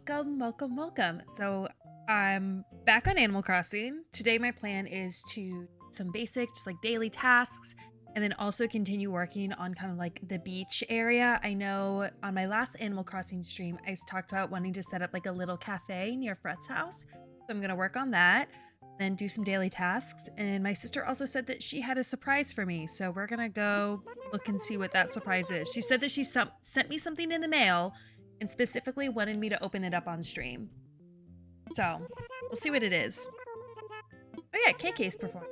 welcome, welcome, welcome. So I'm back on Animal Crossing. Today my plan is to do some basic, just like daily tasks, and then also continue working on kind of like the beach area. I know on my last Animal Crossing stream, talked about wanting to set up like a little cafe near Fret's house. So I'm gonna work on that, then do some daily tasks. And my sister also said that she had a surprise for me. So we're gonna go look and see what that surprise is. She said that she sent me something in the mail and specifically wanted me to open it up on stream. So, we'll see what it is. Oh yeah, KK's performing.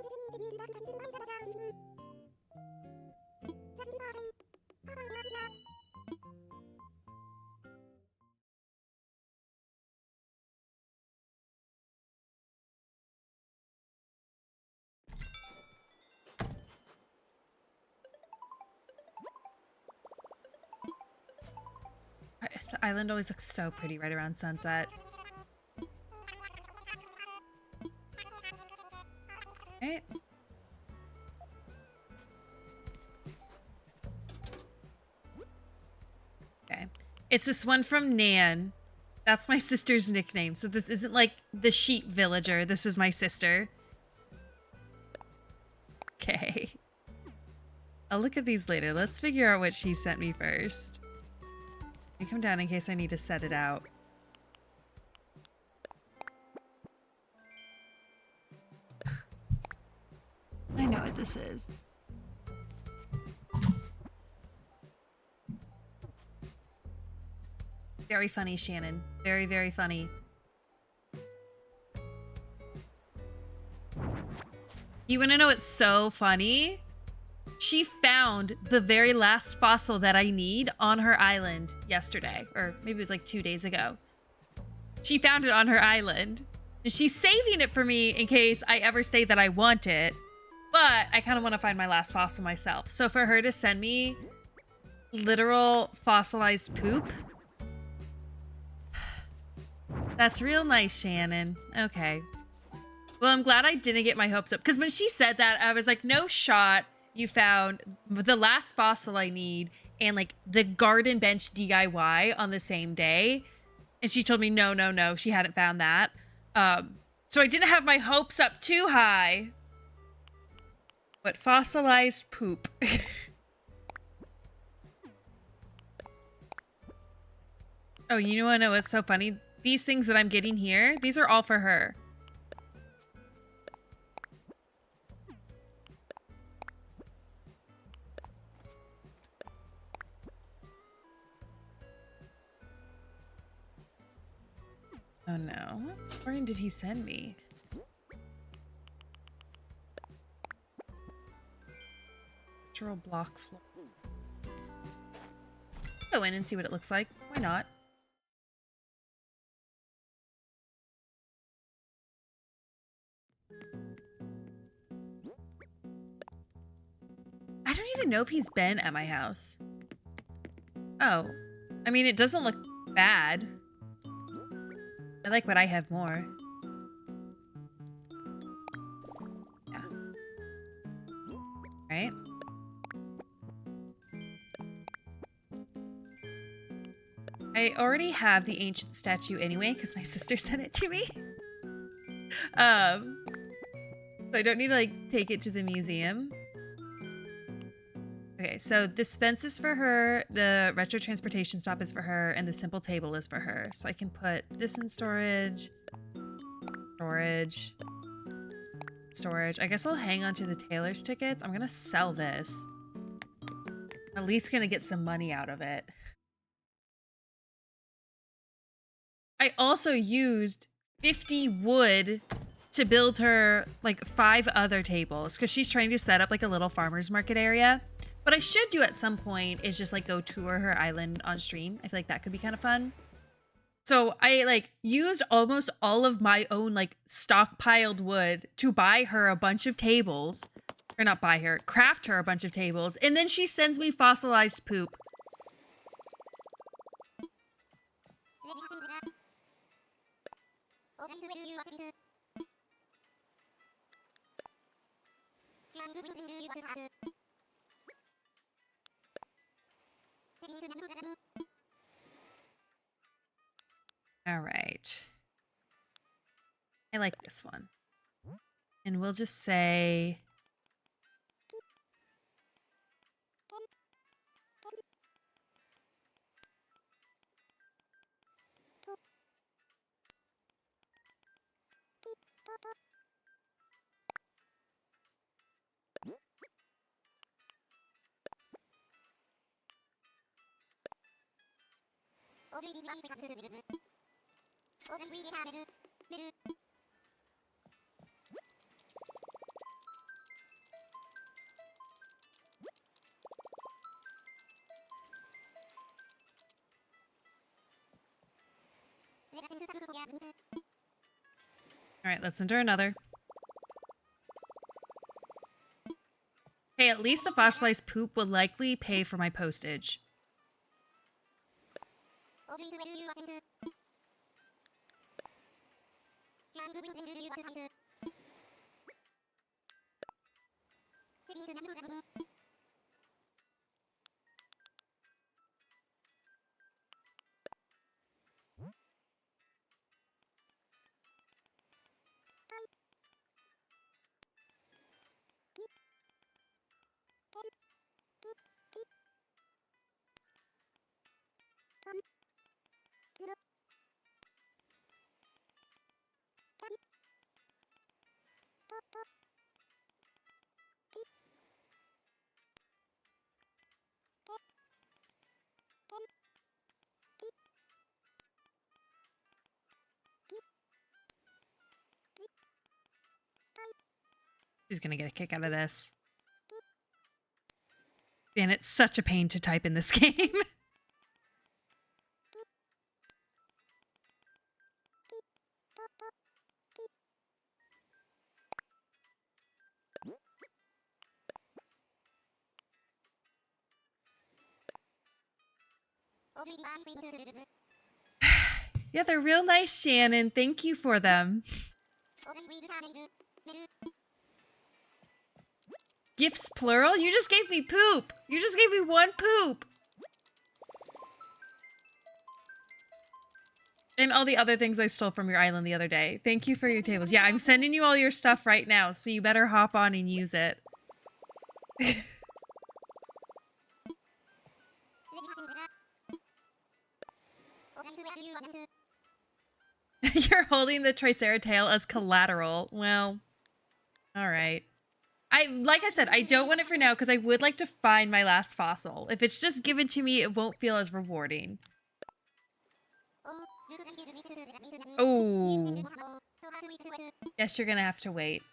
The island always looks so pretty right around sunset. Okay. Okay. It's this one from Nan. That's my sister's nickname. So this isn't like the sheep villager. This is my sister. Okay. I'll look at these later. Let's figure out what she sent me first. Let me come down in case I need to set it out. I know what this is. Very funny, Shannon. Very, very funny. You want to know what's so funny? She found the very last fossil that I need on her island yesterday, or maybe it was like 2 days ago. She found it on her island. And she's saving it for me in case I ever say that I want it. But I kind of want to find my last fossil myself. So for her to send me literal fossilized poop, that's real nice, Shannon. Okay. Well, I'm glad I didn't get my hopes up. Because when she said that, I was like, no shot you found the last fossil I need and like the garden bench DIY on the same day. And she told me, no, no, no, she hadn't found that. So I didn't have my hopes up too high. But fossilized poop. Oh, you know what? No, what's so funny? These things that I'm getting here, these are all for her. Oh no. What warning did he send me? Natural block floor. Go in and see what it looks like. Why not? I don't even know if he's been at my house. Oh. I mean, it doesn't look bad. I like what I have more. Yeah. Right? I already have the ancient statue anyway, because my sister sent it to me. So I don't need to like take it to the museum. Okay, so this fence is for her, the retro transportation stop is for her, and the simple table is for her. So I can put this in storage, storage, storage. I guess I'll hang on to the Taylor's tickets. I'm gonna sell this. At least gonna get some money out of it. I also used 50 wood to build her like 5 other tables because she's trying to set up like a little farmer's market area. What I should do at some point is just like go tour her island on stream. I feel like that could be kind of fun. So I like used almost all of my own like stockpiled wood to buy her a bunch of tables. Or not buy her, craft her a bunch of tables. And then she sends me fossilized poop. All right. I like this one. And we'll just say... All right, let's enter another. Hey, at least the fossilized poop will likely pay for my postage. She's gonna get a kick out of this. And it's such a pain to type in this game. Yeah, they're real nice, Shannon. Thank you for them. Gifts plural? You just gave me poop. You just gave me one poop. And all the other things I stole from your island the other day. Thank you for your tables. Yeah, I'm sending you all your stuff right now, so you better hop on and use it. You're holding the Triceratops as collateral. Well, all right. Like I said, I don't want it for now because I would like to find my last fossil. If it's just given to me, it won't feel as rewarding. Oh. Guess you're gonna have to wait.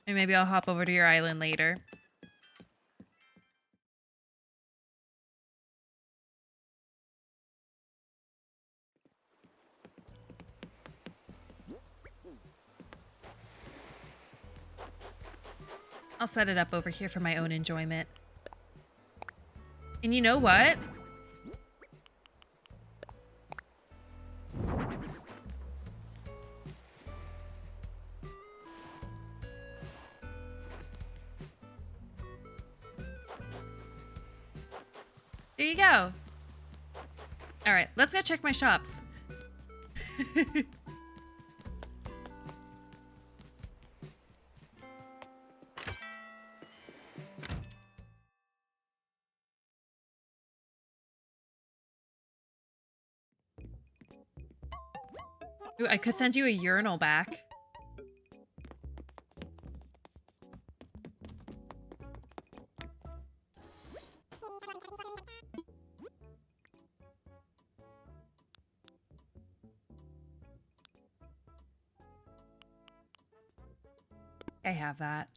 And maybe I'll hop over to your island later. I'll set it up over here for my own enjoyment. And you know what? There you go. All right, let's go check my shops. Ooh, I could send you a urinal back. I have that.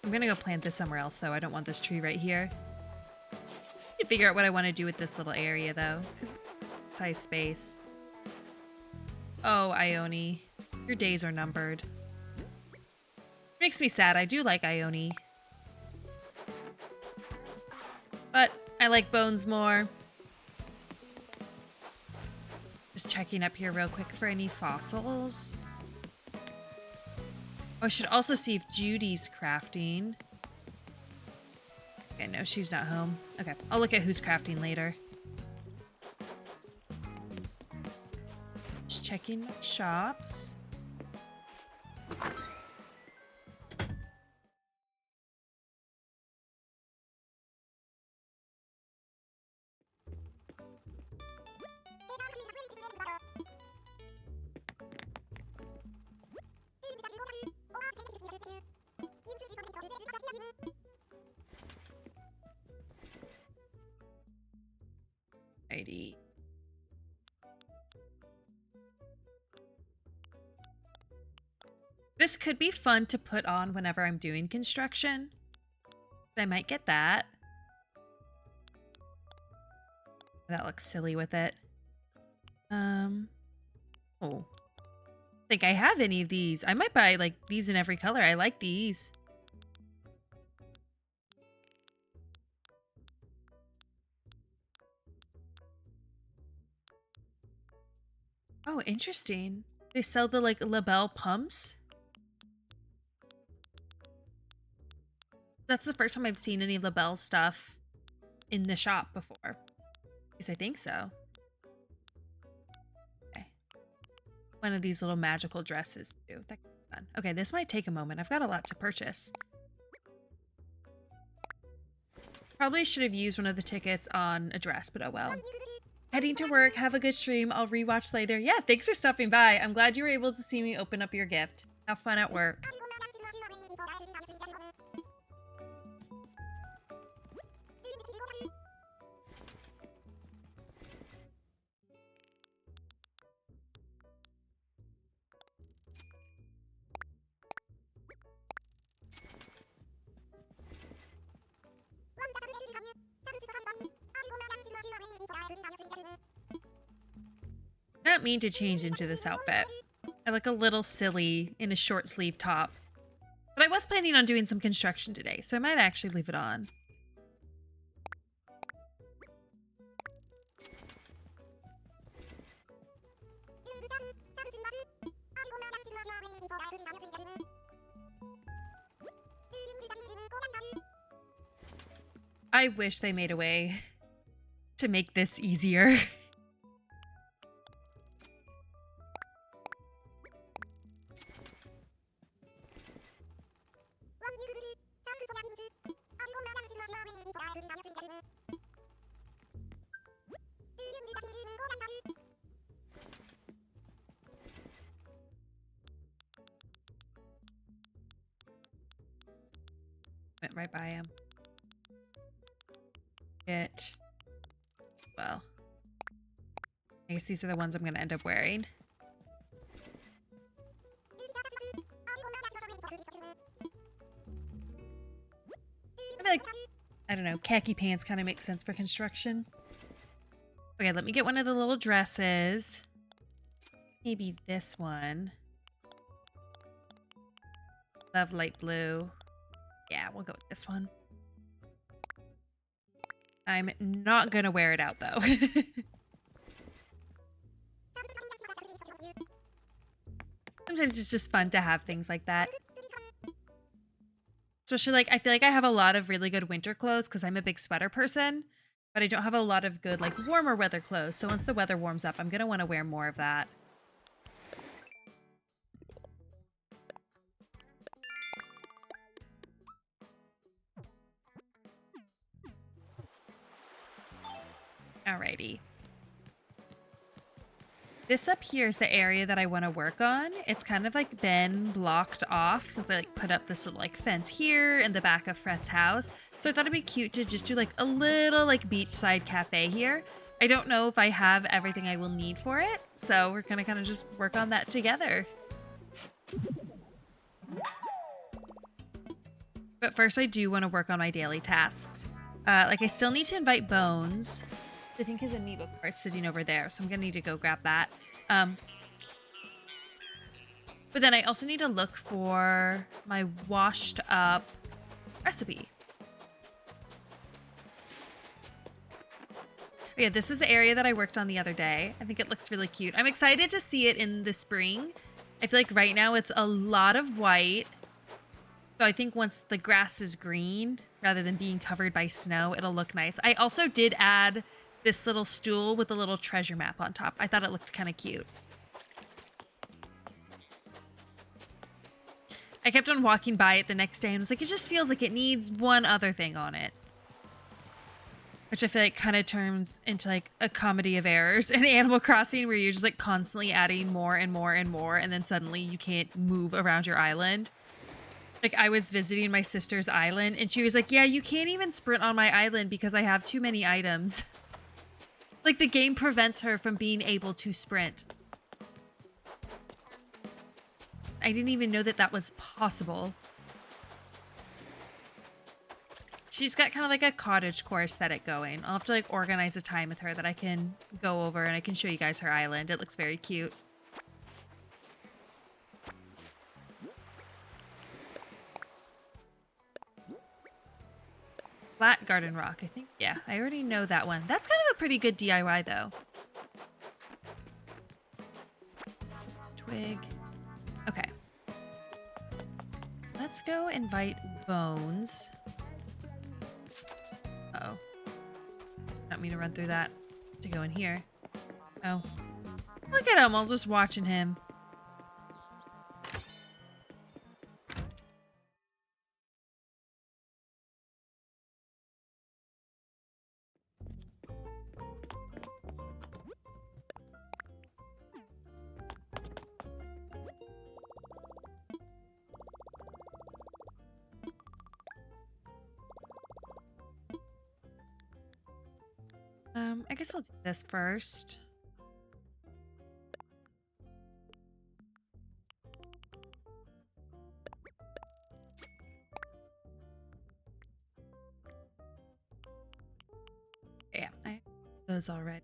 I'm gonna go plant this somewhere else, though. I don't want this tree right here. I need to figure out what I want to do with this little area, though, because it's high space. Oh, Ione, your days are numbered. Makes me sad. I do like Ione. But I like Bones more. Just checking up here real quick for any fossils. Oh, I should also see if Judy's crafting. Okay, no, she's not home. Okay, I'll look at who's crafting later. Just checking my shops. Righty. This could be fun to put on whenever I'm doing construction. I might get that. That looks silly with it. Oh. I think I have any of these. I might buy like these in every color. I like these. Oh, interesting. They sell the like label pumps. That's the first time I've seen any of LaBelle's stuff in the shop before. At least I think so. Okay. One of these little magical dresses too. That could be fun. Okay, this might take a moment. I've got a lot to purchase. Probably should have used one of the tickets on a dress, but oh well. Heading to work. Have a good stream. I'll rewatch later. Yeah, thanks for stopping by. I'm glad you were able to see me open up your gift. Have fun at work. I don't mean to change into this outfit. I look a little silly in a short sleeve top. But I was planning on doing some construction today, so I might actually leave it on. I wish they made a way to make this easier. Went right by him. Well, I guess these are the ones I'm going to end up wearing. I feel like, I don't know, khaki pants kind of make sense for construction. Okay, let me get one of the little dresses. Maybe this one. Love light blue. Yeah, we'll go with this one. I'm not gonna wear it out though. Sometimes it's just fun to have things like that. Especially like, I feel like I have a lot of really good winter clothes because I'm a big sweater person, but I don't have a lot of good like warmer weather clothes. So once the weather warms up, I'm gonna want to wear more of that. Alrighty. This up here is the area that I want to work on. It's kind of like been blocked off since I like put up this little like fence here in the back of Fret's house. So I thought it'd be cute to just do like a little like beachside cafe here. I don't know if I have everything I will need for it. So we're gonna kind of just work on that together. But first I do want to work on my daily tasks. Like I still need to invite Bones. I think his amiibo card's sitting over there, so I'm gonna need to go grab that. But then I also need to look for my washed up recipe. Oh yeah, this is the area that I worked on the other day. I think it looks really cute. I'm excited to see it in the spring. I feel like right now it's a lot of white. So I think once the grass is green, rather than being covered by snow, it'll look nice. I also did add this little stool with a little treasure map on top. I thought it looked kind of cute. I kept on walking by it the next day and was like, it just feels like it needs one other thing on it. Which I feel like kind of turns into like a comedy of errors in Animal Crossing where you're just like constantly adding more and more and more, and then suddenly you can't move around your island. Like I was visiting my sister's island and she was like, yeah, you can't even sprint on my island because I have too many items. Like the game prevents her from being able to sprint. I didn't even know that that was possible. She's got kind of like a cottagecore aesthetic going. I'll have to like organize a time with her that I can go over and I can show you guys her island. It looks very cute. Flat garden rock, I think. Yeah, I already know that one. That's kind of a pretty good DIY though. Twig. Okay. Let's go invite Bones. Uh-oh. Not me to run through that. To go in here. Oh. Look at him, I'm just watching him. I guess we'll do this first. Yeah, I have those already.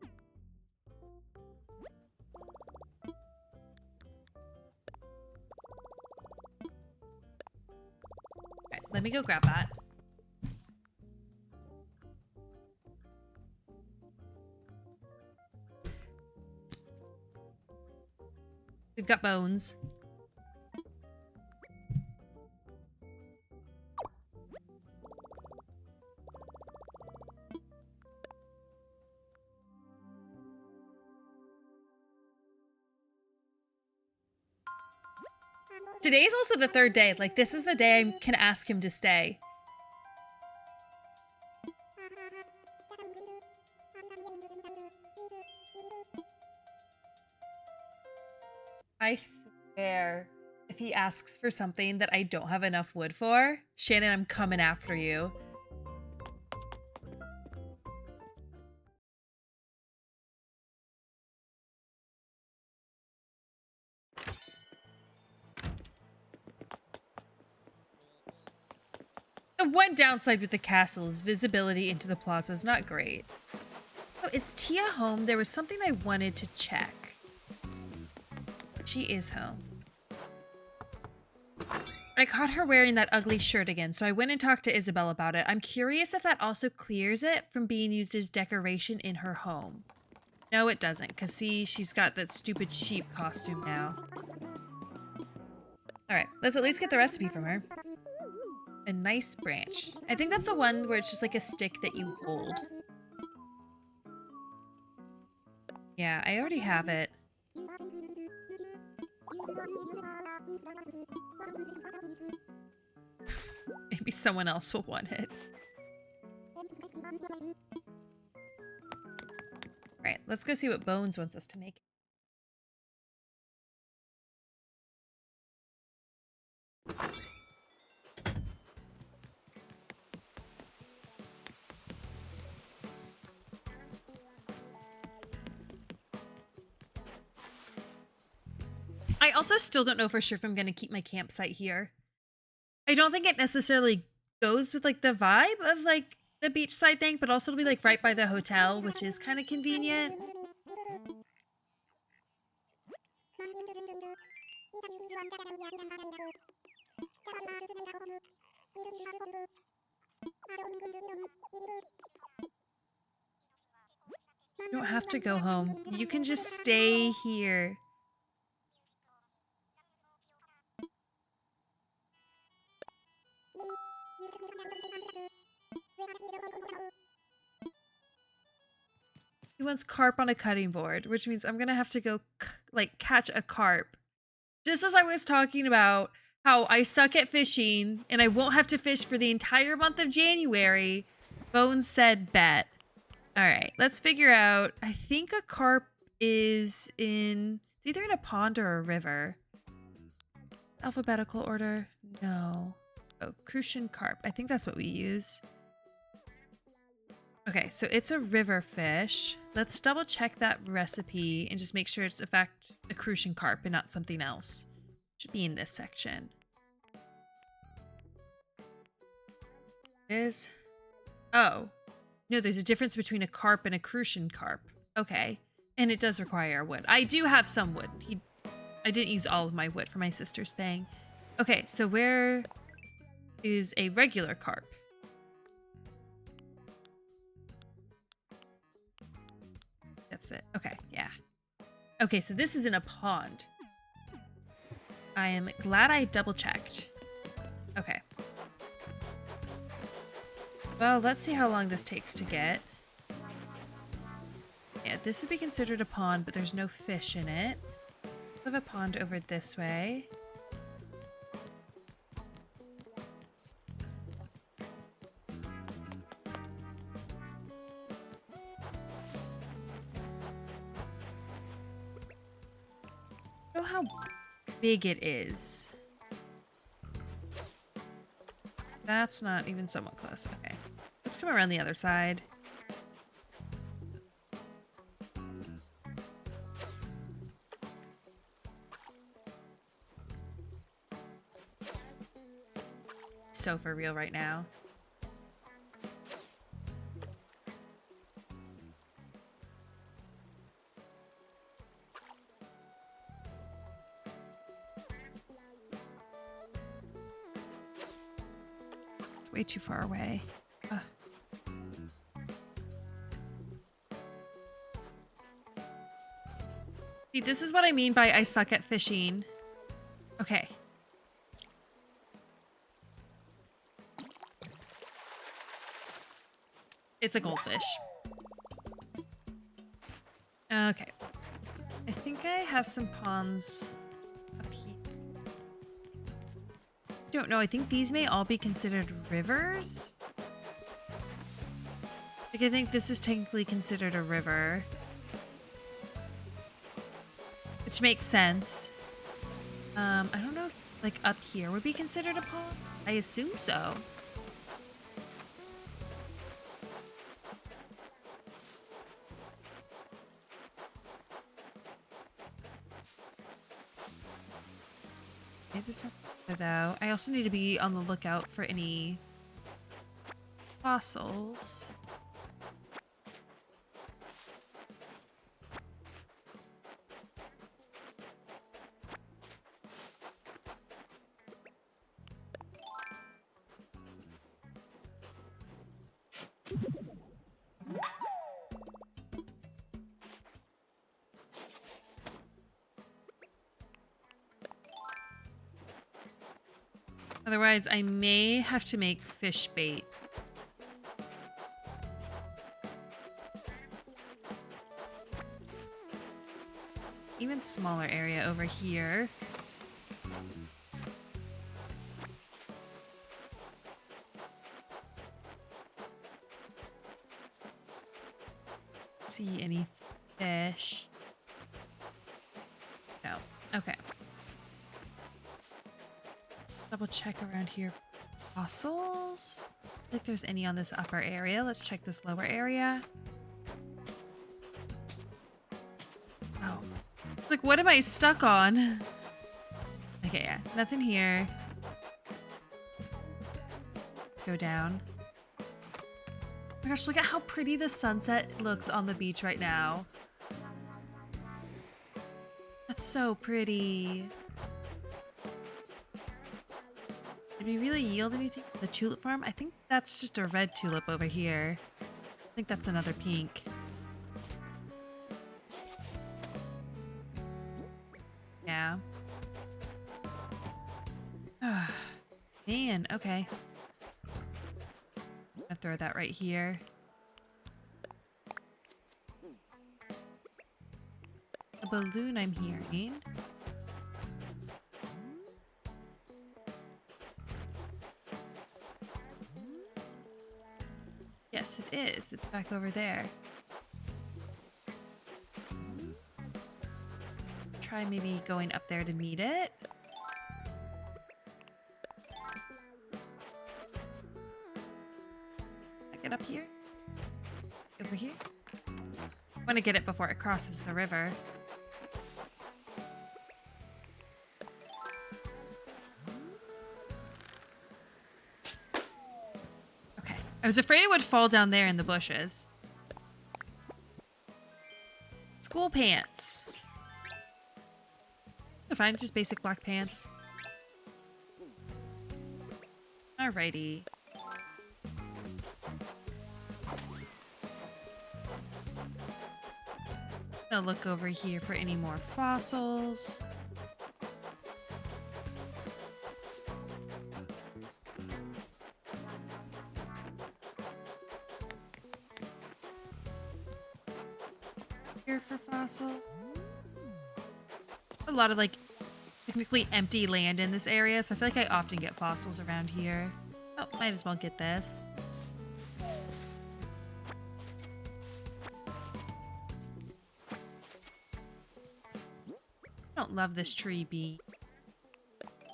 Alright, let me go grab that. We've got Bones. Today is also the third day. Like, this is the day I can ask him to stay. I swear, if he asks for something that I don't have enough wood for, Shannon, I'm coming after you. The one downside with the castle is visibility into the plaza is not great. Oh, is Tia home? There was something I wanted to check. She is home. I caught her wearing that ugly shirt again, so I went and talked to Isabelle about it. I'm curious if that also clears it from being used as decoration in her home. No, it doesn't, because see, she's got that stupid sheep costume now. Alright, let's at least get the recipe from her. A nice branch. I think that's the one where it's just like a stick that you hold. Yeah, I already have it. Maybe someone else will want it. Alright, let's go see what Bones wants us to make. I also still don't know for sure if I'm going to keep my campsite here. I don't think it necessarily goes with like the vibe of like the beachside thing, but also to be like right by the hotel, which is kind of convenient. You don't have to go home. You can just stay here. He wants carp on a cutting board, which means I'm gonna have to go like catch a carp. Just as I was talking about how I suck at fishing and I won't have to fish for the entire month of January, Bones said bet. All right, let's figure out. I think a carp is in, it's either in a pond or a river. Alphabetical order? No. Oh, Crucian carp. I think that's what we use. Okay, so it's a river fish. Let's double check that recipe and just make sure it's in fact a Crucian carp and not something else. Should be in this section. It is. Oh. No, there's a difference between a carp and a Crucian carp. Okay. And it does require wood. I do have some wood. I didn't use all of my wood for my sister's thing. Okay, so where is a regular carp? That's it. Okay, yeah. Okay, so this is in a pond. I am glad I double checked. Okay. Well, let's see how long this takes to get. Yeah, this would be considered a pond, but there's no fish in it. We have a pond over this way. I don't know how big it is. That's not even somewhat close. Okay. Let's come around the other side. So for real right now. It's way too far away. See, this is what I mean by I suck at fishing. Okay. It's a goldfish. Okay. I think I have some ponds up here. Don't know. I think these may all be considered rivers. Like, I think this is technically considered a river. Which makes sense. I don't know if, like, up here would be considered a pond. I assume so. Maybe it's not there, though. I also need to be on the lookout for any fossils. Otherwise, I may have to make fish bait. Even smaller area over here. See any fish? No. Okay. Double check around here. Fossils? I don't think there's any on this upper area. Let's check this lower area. Oh. Like, what am I stuck on? Okay, yeah. Nothing here. Let's go down. Oh my gosh, look at how pretty the sunset looks on the beach right now. That's so pretty. Did we really yield anything from the tulip farm? I think that's just a red tulip over here. I think that's another pink. Yeah. Man, okay. I'm gonna throw that right here. A balloon I'm hearing. Yes, it is. It's back over there. Try maybe going up there to meet it. Get up here? Over here? I want to get it before it crosses the river. Okay. I was afraid it would fall down there in the bushes. School pants. Fine, just basic black pants. Alrighty. I'll look over here for any more fossils. Here for fossil. A lot of like technically empty land in this area, so I feel like I often get fossils around here. Oh, might as well get this. I don't love this tree bee.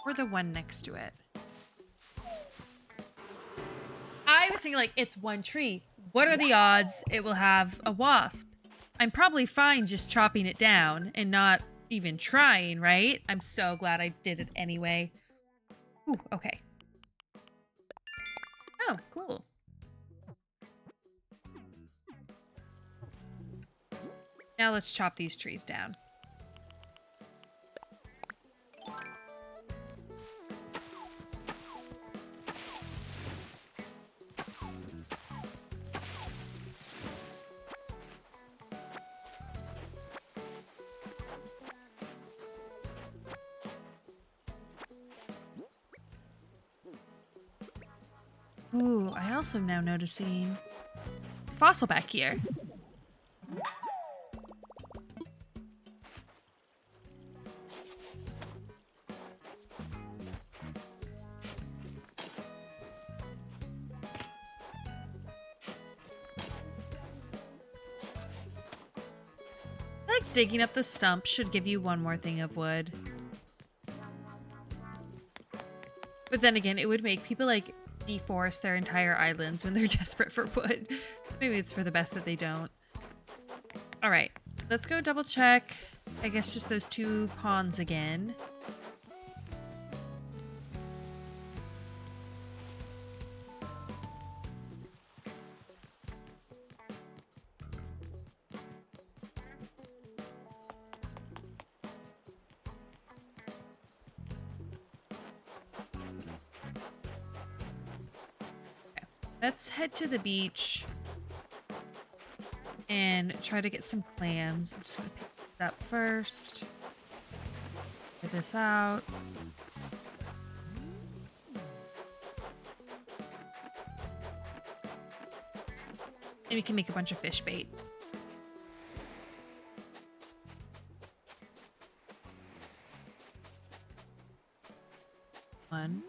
Or the one next to it. I was thinking like, it's one tree. What are the odds it will have a wasp? I'm probably fine just chopping it down and not even trying, right? I'm so glad I did it anyway. Ooh, okay. Oh, cool. Now let's chop these trees down. Ooh, I also now noticing fossil back here. I like digging up the stump should give you one more thing of wood. But then again, it would make people like deforest their entire islands when they're desperate for wood. So maybe it's for the best that they don't. All right, let's go double check. I guess just those two ponds again. Let's head to the beach and try to get some clams. I'm just gonna pick this up first. Get this out. And we can make a bunch of fish bait. One.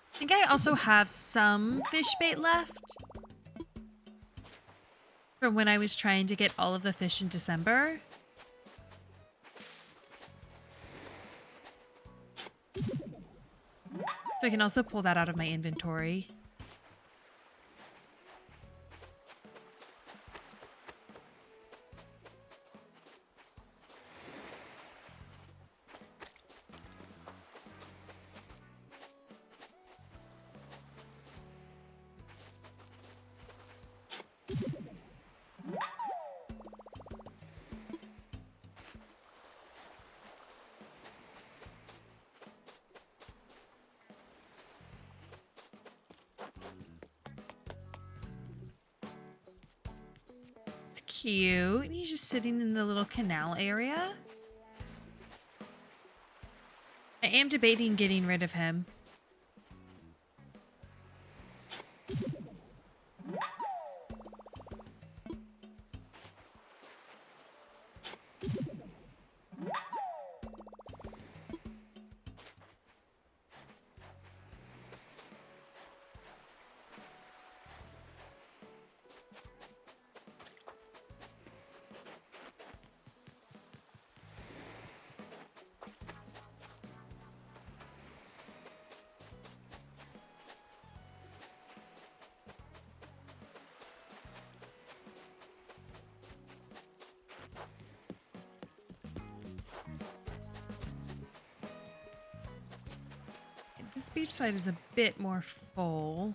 I think I also have some fish bait left from when I was trying to get all of the fish in December. So I can also pull that out of my inventory. Cute. And he's just sitting in the little canal area. I am debating getting rid of him. This beach side is a bit more full.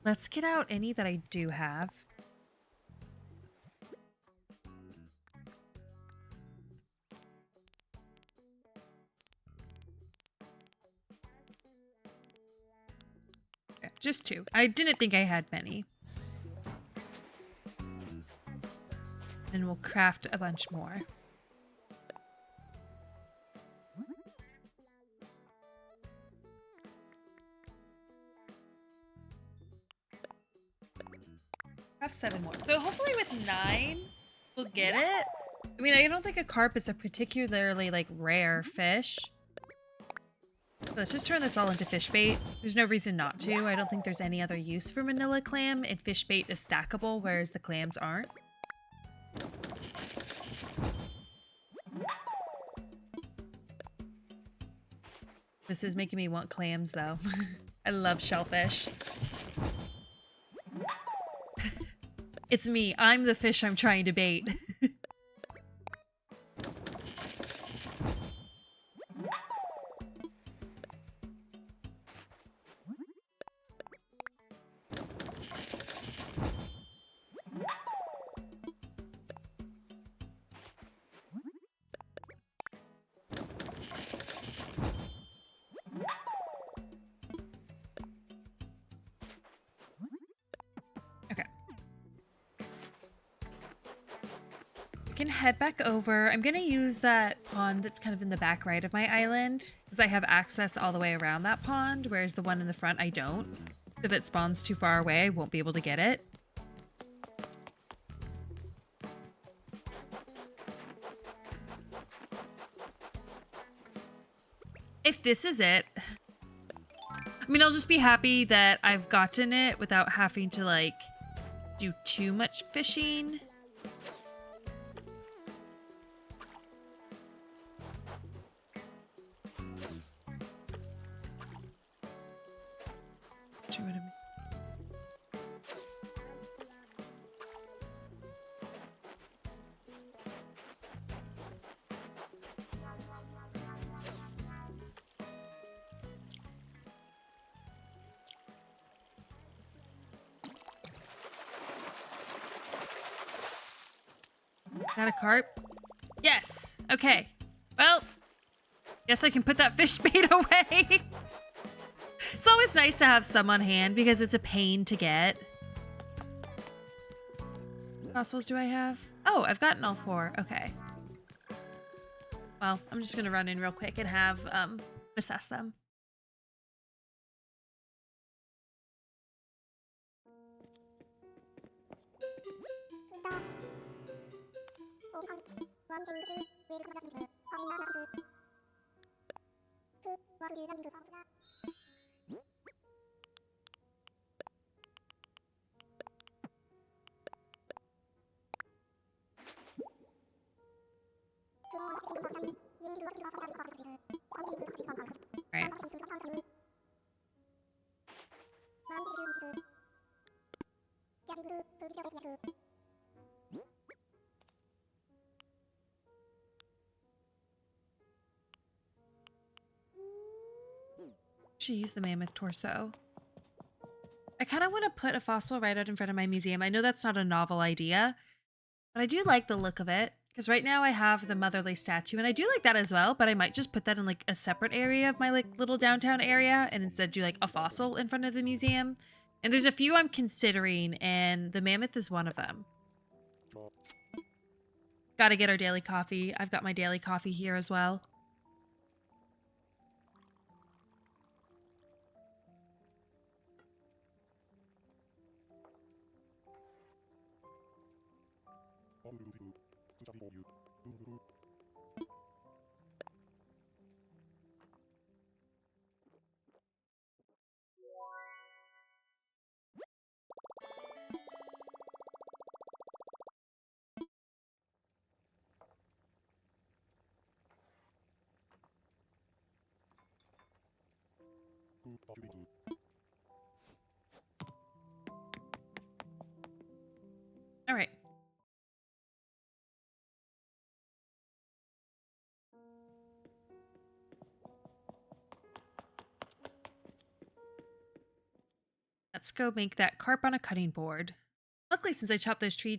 Let's get out any that I do have. Yeah, just 2. I didn't think I had many. And we'll craft a bunch more. Have 7 more. So hopefully with 9, we'll get it. I mean, I don't think a carp is a particularly, like, rare fish. Let's just turn this all into fish bait. There's no reason not to. I don't think there's any other use for manila clam, and fish bait is stackable, whereas the clams aren't. This is making me want clams, though. I love shellfish. It's me. I'm the fish I'm trying to bait. Can head back over. I'm gonna use that pond that's kind of in the back right of my island because I have access all the way around that pond, whereas the one in the front I don't. If it spawns too far away, I won't be able to get it. If this is it, I mean, I'll just be happy that I've gotten it without having to, like, do too much fishing. Got a carp? Yes. Okay. Well, guess I can put that fish bait away. It's always nice to have some on hand because it's a pain to get. What fossils do I have? Oh, I've gotten all 4. Okay. Well, I'm just gonna run in real quick and have assess them. Right. Should use the mammoth torso. I kind of want to put a fossil right out in front of my museum. I know that's not a novel idea, but I do like the look of it. Because right now I have the motherly statue, and I do like that as well, but I might just put that in like a separate area of my like little downtown area and instead do like a fossil in front of the museum. And there's a few I'm considering, and the mammoth is one of them. Gotta get our daily coffee. I've got my daily coffee here as well. All right. Let's go make that carp on a cutting board. Luckily, since I chopped those trees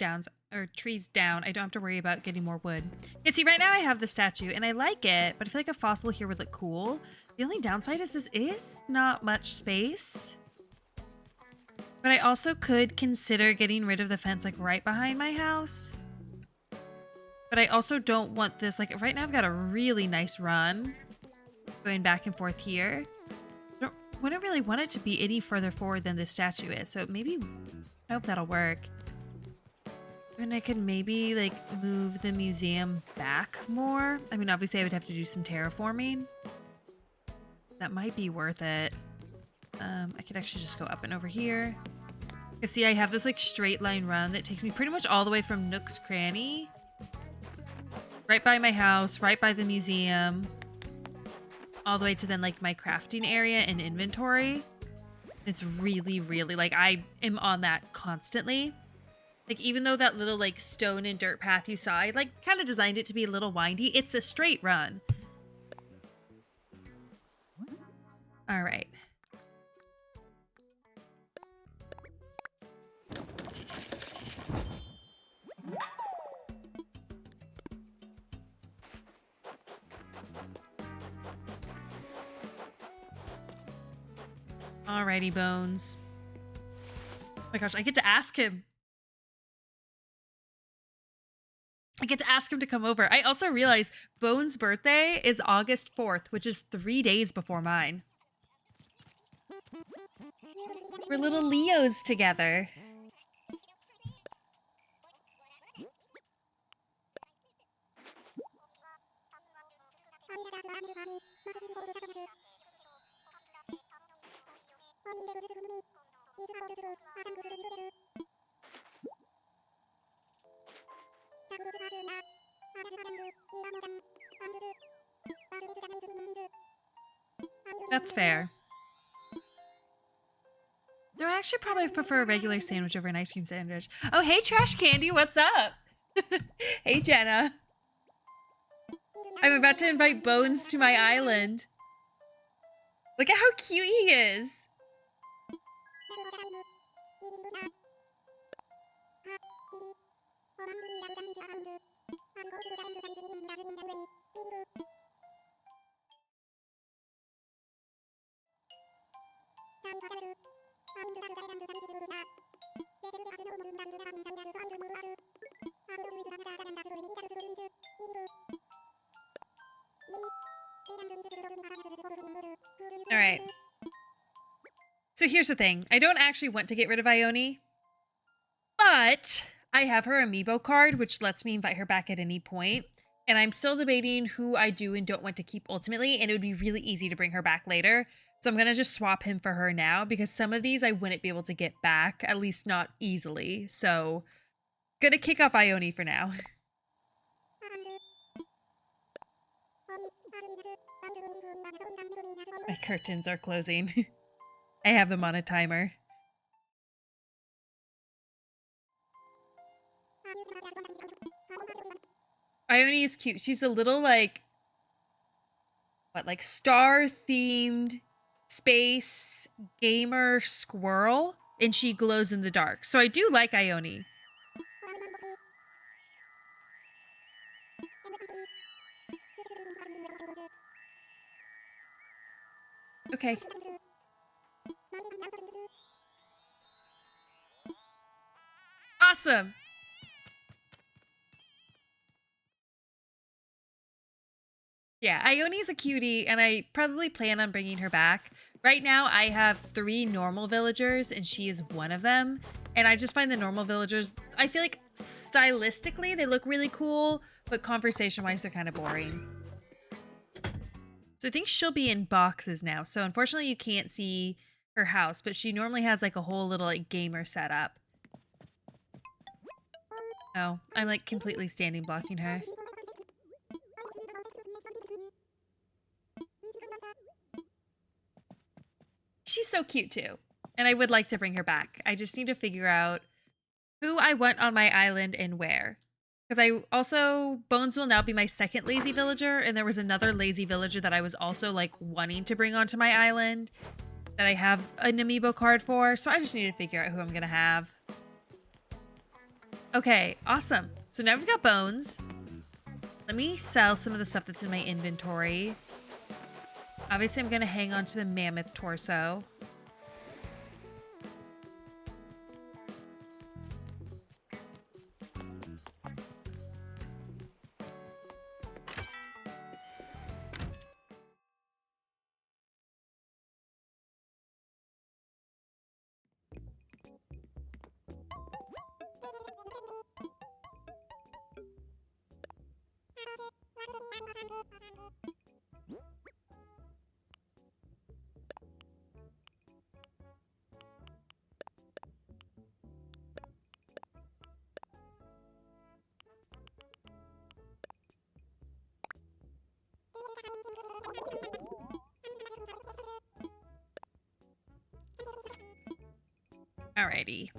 down, I don't have to worry about getting more wood. Yeah, see, right now I have the statue, and I like it, but I feel like a fossil here would look cool. The only downside is this is not much space. But I also could consider getting rid of the fence, like, right behind my house. But I also don't want this, like, right now I've got a really nice run going back and forth here. Wouldn't really want it to be any further forward than this statue is, so maybe I hope that'll work. And I could maybe like move the museum back more. I mean, obviously I would have to do some terraforming. That might be worth it. I could actually just go up and over here. You see, I have this like straight line run that takes me pretty much all the way from Nook's Cranny. Right by my house, right by the museum. All the way to then like my crafting area and inventory. It's really, really like I am on that constantly. Like even though that little like stone and dirt path you saw, I like kind of designed it to be a little windy. It's a straight run. All right. Alrighty, Bones. Oh my gosh, I get to ask him. I get to ask him to come over. I also realize Bones' birthday is August 4th, which is 3 days before mine. We're little Leos together. That's fair. No, I actually probably prefer a regular sandwich over an ice cream sandwich. Oh, hey, Trash Candy, what's up? Hey, Jenna. I'm about to invite Bones to my island. Look at how cute he is. So here's the thing. I don't actually want to get rid of Ione, but I have her amiibo card, which lets me invite her back at any point. And I'm still debating who I do and don't want to keep ultimately, and it would be really easy to bring her back later. So I'm going to just swap him for her now because some of these I wouldn't be able to get back, at least not easily. So gonna kick off Ione for now. My curtains are closing. I have them on a timer. Ione is cute. She's a little like star-themed space gamer squirrel, and she glows in the dark. So I do like Ione. Okay. Awesome. Yeah, Ione's a cutie, and I probably plan on bringing her back. Right now, I have 3 normal villagers, and she is one of them. And I just find the normal villagers, I feel like stylistically, they look really cool, but conversation-wise, they're kind of boring. So I think she'll be in boxes now. So unfortunately, you can't see her house, but she normally has like a whole little like gamer setup. Oh, I'm like completely standing blocking her. She's so cute too. And I would like to bring her back. I just need to figure out who I want on my island and where. Because I also, Bones will now be my second lazy villager. And there was another lazy villager that I was also like wanting to bring onto my island that I have an amiibo card for. So I just need to figure out who I'm going to have. Okay, awesome. So now we've got Bones. Let me sell some of the stuff that's in my inventory. Obviously, I'm going to hang on to the mammoth torso. Alrighty.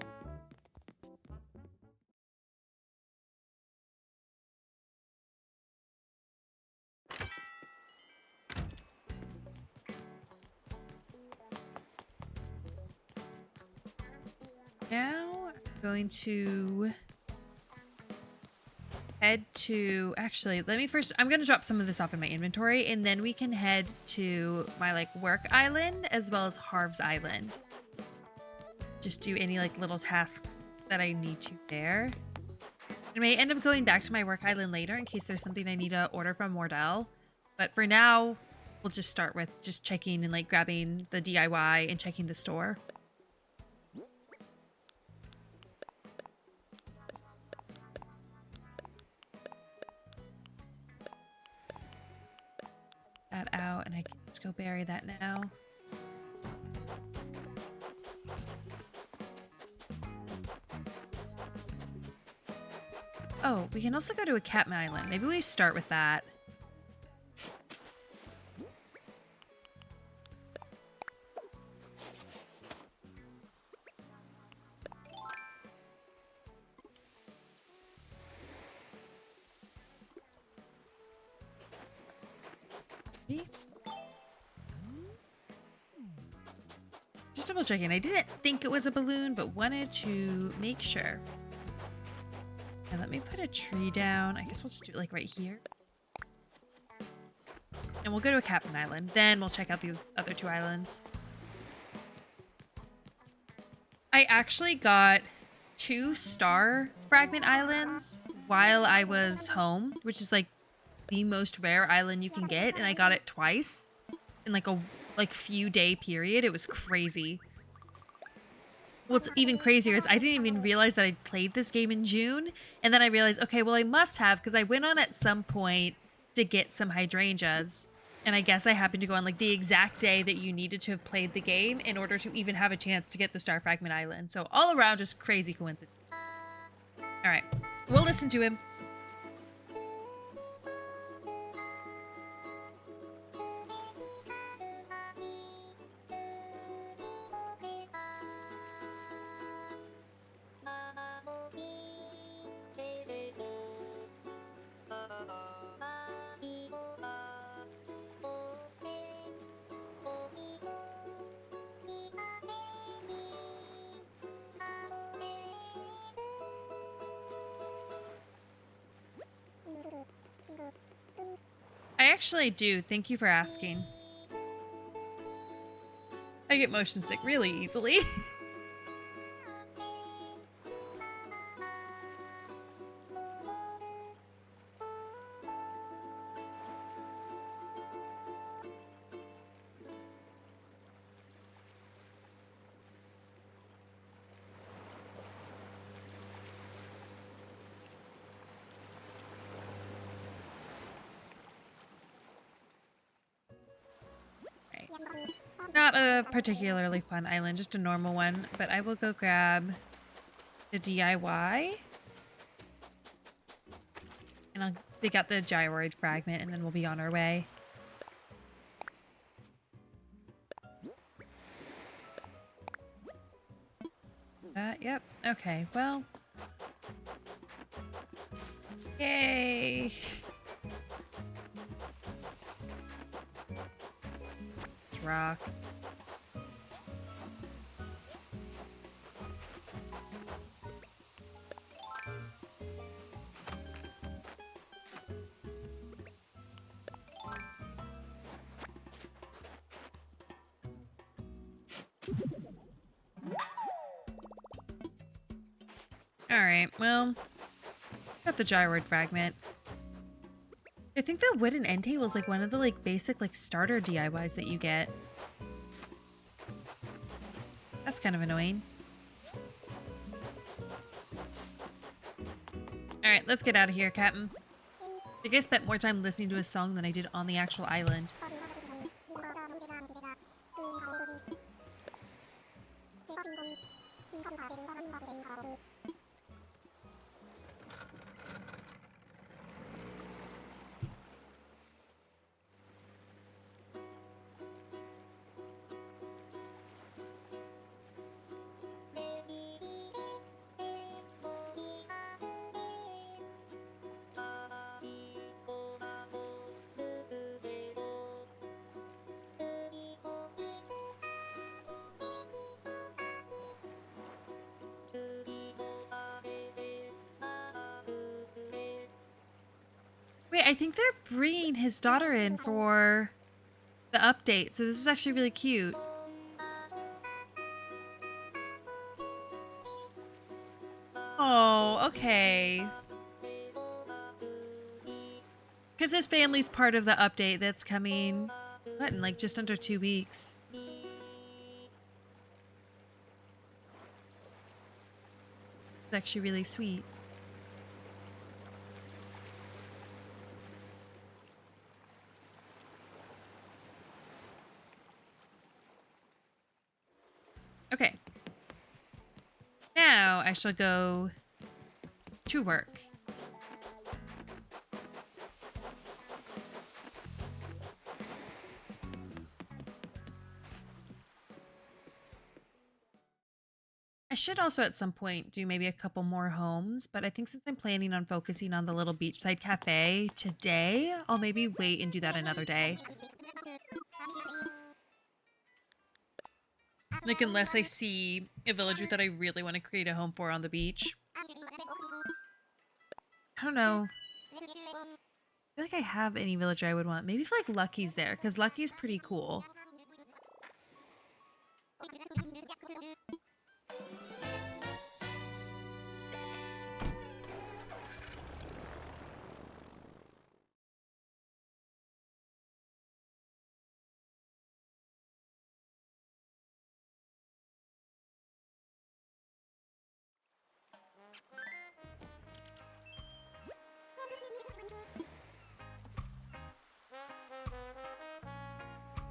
Now I'm going to head to, actually, let me first, I'm going to drop some of this off in my inventory, and then we can head to my like work island as well as Harv's island. Just do any like little tasks that I need to there. I may end up going back to my work island later in case there's something I need to order from Mordell. But for now, we'll just start with just checking and like grabbing the DIY and checking the store. That out, and I can just go bury that now. Oh, we can also go to a Catman Island. Maybe we start with that. Just double checking. I didn't think it was a balloon, but wanted to make sure. And let me put a tree down. I guess we'll just do it like right here. And we'll go to a Captain Island. Then we'll check out these other 2 islands. I actually got 2 star fragment islands while I was home, which is like the most rare island you can get. And I got it twice in like a few day period. It was crazy. what's even crazier is I didn't even realize that I'd played this game in June, and then I realized, okay, well, I must have because I went on at some point to get some hydrangeas, and I guess I happened to go on like the exact day that you needed to have played the game in order to even have a chance to get the Star Fragment Island. So all around, just crazy coincidence. All right, we'll listen to him. I actually do. Thank you for asking. I get motion sick really easily. Right. Not a particularly fun island, just a normal one, but I will go grab the DIY. And I'll dig out the gyroid fragment and then we'll be on our way. Yep. Okay, well. Yay. Let's rock. Alright, well. Got the gyroid fragment. I think the wooden end table is like one of the like basic like starter DIYs that you get. That's kind of annoying. Alright, let's get out of here, Captain. I think I spent more time listening to his song than I did on the actual island. Wait, I think they're bringing his daughter in for the update, so this is actually really cute. Oh, okay. Because his family's part of the update that's coming, what, in like just under 2 weeks. It's actually really sweet. Okay. Now I shall go to work. I should also at some point do maybe a couple more homes, but I think since I'm planning on focusing on the little beachside cafe today, I'll maybe wait and do that another day. Like, unless I see a villager that I really want to create a home for on the beach. I don't know. I feel like I have any villager I would want. Maybe if like Lucky's there, because Lucky's pretty cool.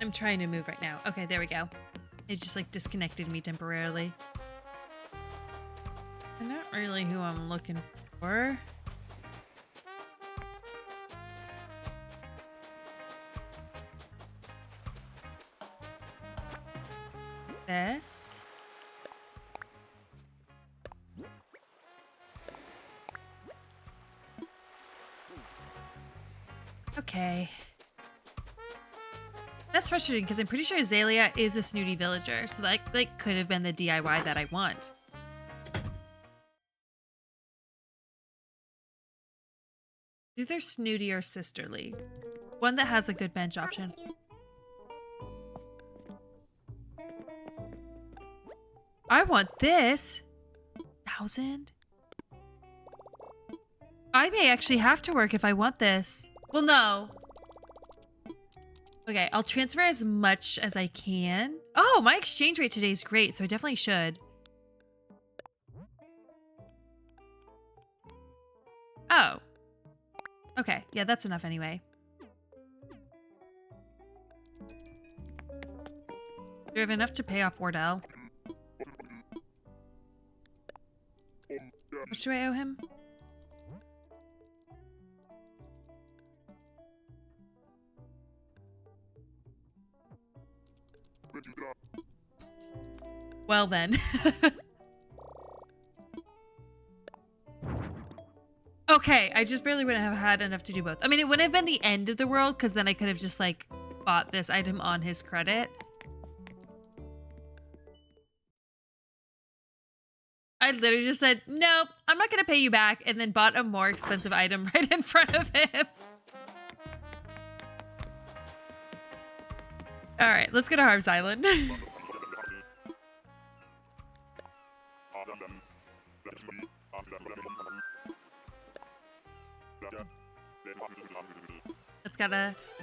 I'm trying to move right now. Okay, there we go. It just like disconnected me temporarily. I'm not really who I'm looking for. This. Okay. That's frustrating because I'm pretty sure Azalea is a snooty villager, so that like could have been the DIY that I want. Either snooty or sisterly. One that has a good bench option. I want this. 1,000. I may actually have to work if I want this. Well, no. Okay, I'll transfer as much as I can. Oh, my exchange rate today is great, so I definitely should. Oh. Okay, yeah, that's enough anyway. Do I have enough to pay off Wardell? How much do I owe him? Well then. Okay, I just barely wouldn't have had enough to do both. I mean, it wouldn't have been the end of the world because then I could have just like bought this item on his credit. I literally just said, nope, I'm not going to pay you back, and then bought a more expensive item right in front of him. All right, let's go to Harv's Island.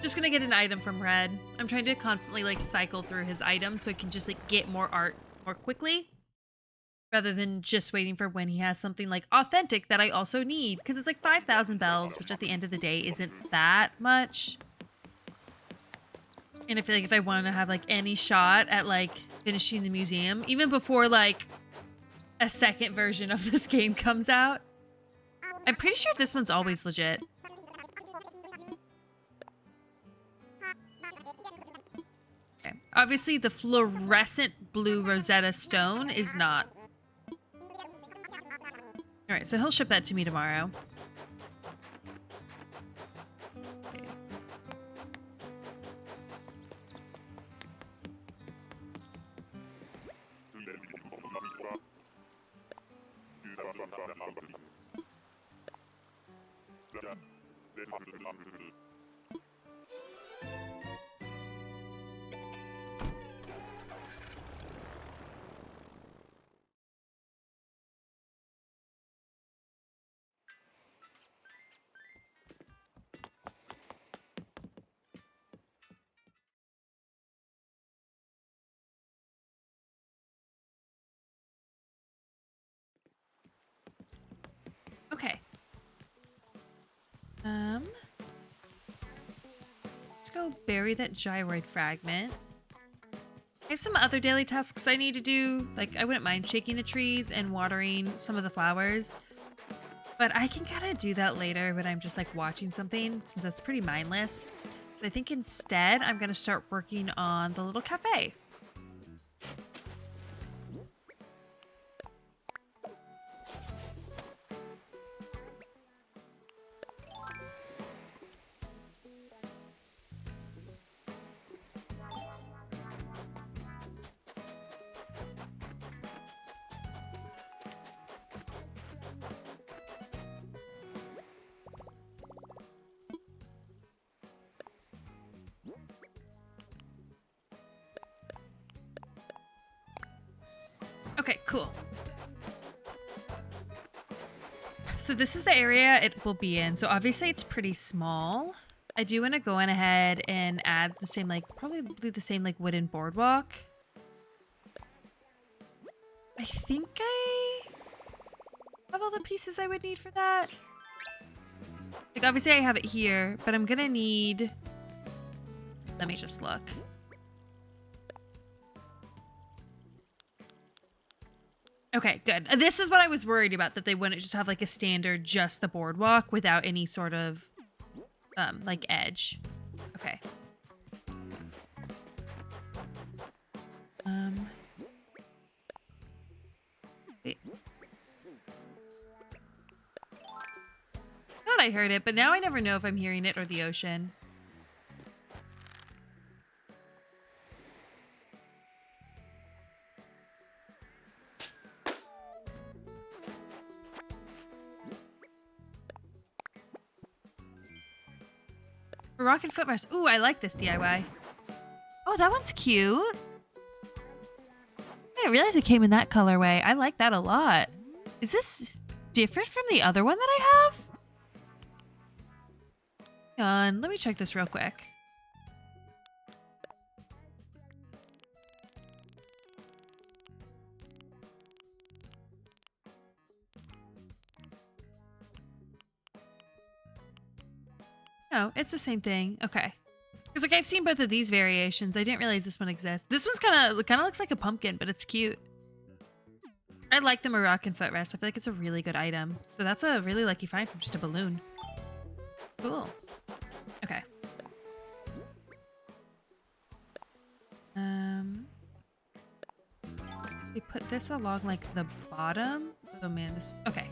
Just gonna get an item from Red. I'm trying to constantly like cycle through his items so I can just like get more art more quickly rather than just waiting for when he has something like authentic that I also need, because it's like 5,000 bells, which at the end of the day isn't that much. And I feel like if I wanted to have like any shot at like finishing the museum, even before like a second version of this game comes out, I'm pretty sure this one's always legit. Okay. Obviously, the fluorescent blue Rosetta Stone is not. All right, so he'll ship that to me tomorrow. Okay. Okay. Let's go bury that gyroid fragment. I have some other daily tasks I need to do. Like, I wouldn't mind shaking the trees and watering some of the flowers. But I can kind of do that later when I'm just like watching something, since that's pretty mindless. So I think instead I'm going to start working on the little cafe. Okay, cool. So this is the area it will be in. So obviously it's pretty small. I do want to go on ahead and add the same, like, probably do the same, like, wooden boardwalk. I think I have all the pieces I would need for that. Like, obviously I have it here, but I'm gonna need... Let me just look. Okay, good. This is what I was worried about, that they wouldn't just have like a standard, just the boardwalk without any sort of, like edge. Okay. Wait. Thought I heard it, but now I never know if I'm hearing it or the ocean. Rocket footrest. Ooh, I like this DIY. Oh, that one's cute. I didn't realize it came in that colorway. I like that a lot. Is this different from the other one that I have? Hang on, let me check this real quick. No, it's the same thing. Okay. Because like I've seen both of these variations. I didn't realize this one exists. This one's kind of looks like a pumpkin, but it's cute. I like the Moroccan footrest. I feel like it's a really good item. So that's a really lucky find from just a balloon. Cool. Okay. We put this along like the bottom. Oh man, this... Okay.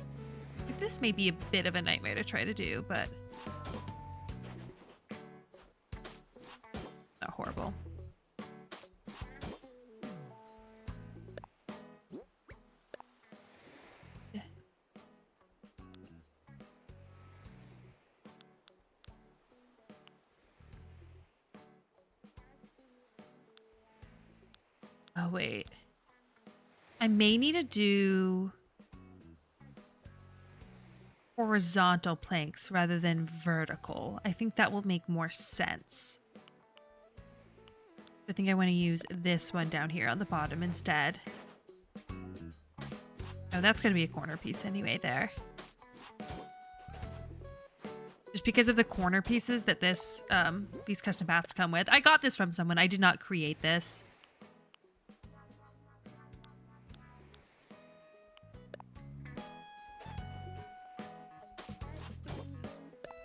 This may be a bit of a nightmare to try to do, but... Not horrible. Oh, wait. I may need to do horizontal planks rather than vertical. I think that will make more sense. I think I want to use this one down here on the bottom instead. Oh, that's going to be a corner piece anyway there. Just because of the corner pieces that this these custom paths come with. I got this from someone. I did not create this.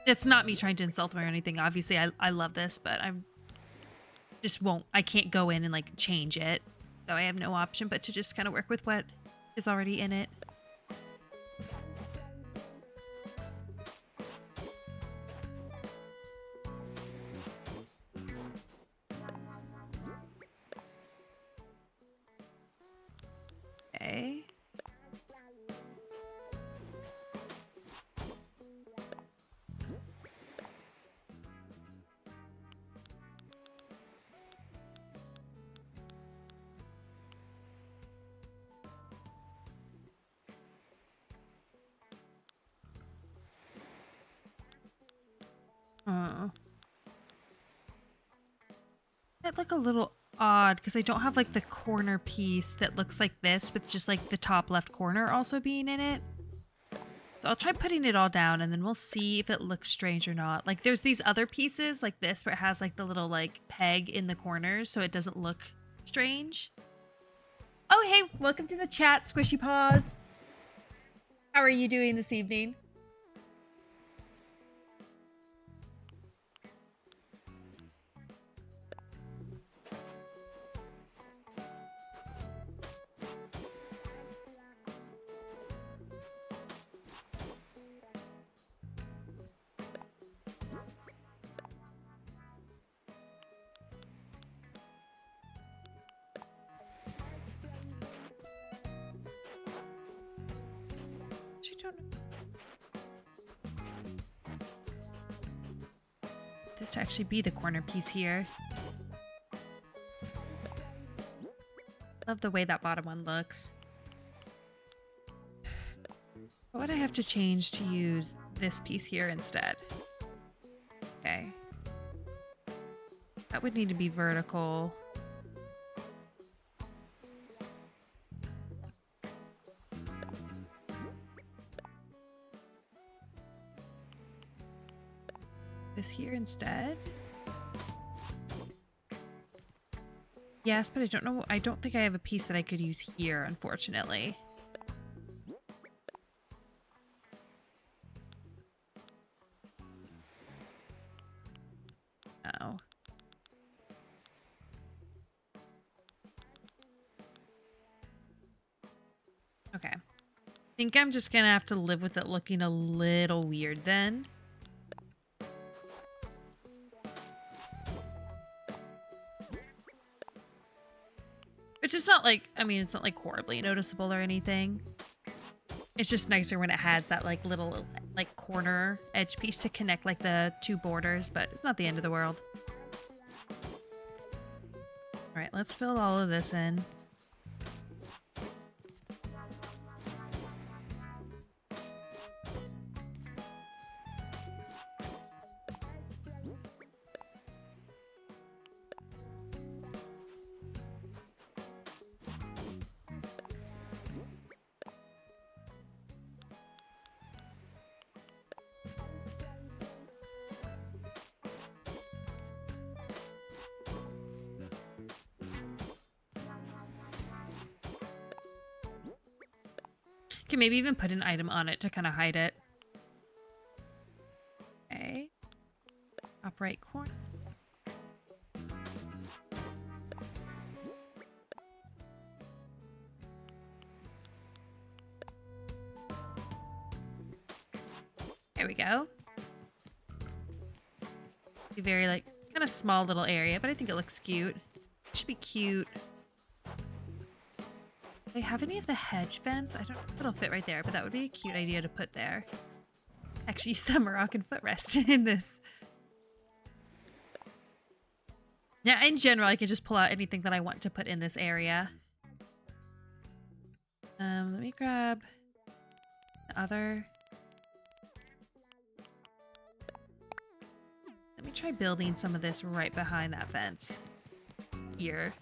It's not me trying to insult them or anything. Obviously, I love this, but I can't go in and like change it. So I have no option but to just kind of work with what is already in it. Okay. It look a little odd because I don't have like the corner piece that looks like this with just like the top left corner also being in it. So I'll try putting it all down and then we'll see if it looks strange or not. Like there's these other pieces like this where it has like the little like peg in the corners so it doesn't look strange. Oh, hey, welcome to the chat, Squishy Paws. How are you doing this evening? This to actually be the corner piece here. Love the way that bottom one looks. What would I have to change to use this piece here instead? Okay. That would need to be vertical. this here instead. Yes, but I don't know. I don't think I have a piece that I could use here, unfortunately. Oh. Okay. I think I'm just gonna have to live with it looking a little weird then. Which is not like, I mean, it's not like horribly noticeable or anything. It's just nicer when it has that like little like corner edge piece to connect like the two borders, but it's not the end of the world. All right, let's fill all of this in. Can maybe even put an item on it to kind of hide it. Okay. Top right corner. There we go. A very like kind of small little area, but I think it looks cute. It should be cute. Do they have any of the hedge fence? I don't know if it'll fit right there, but that would be a cute idea to put there. Actually use the Moroccan footrest in this. Yeah, in general, I can just pull out anything that I want to put in this area. Let me grab the other. Let me try building some of this right behind that fence. Here.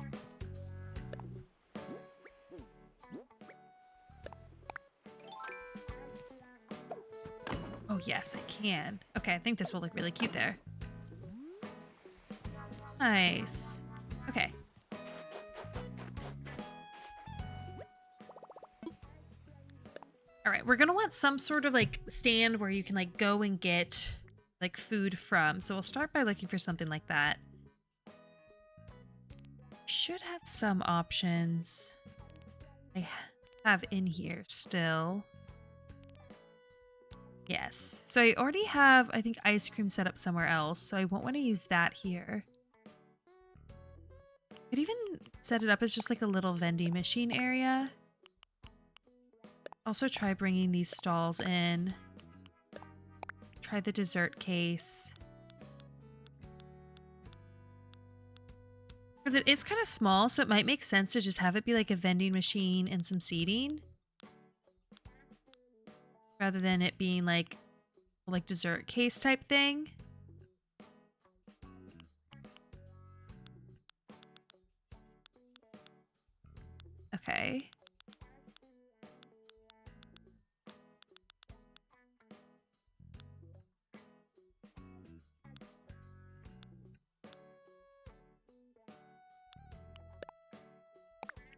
Oh, yes, I can. Okay, I think this will look really cute there. Nice. Okay. All right, we're gonna want some sort of like stand where you can like go and get like food from. So we'll start by looking for something like that. Should have some options I have in here still. Yes. So I already have, I think, ice cream set up somewhere else, so I won't want to use that here. Could even set it up as just like a little vending machine area. Also try bringing these stalls in. Try the dessert case. Because it is kind of small, so it might make sense to just have it be like a vending machine and some seating. Rather than it being like dessert case type thing. Okay.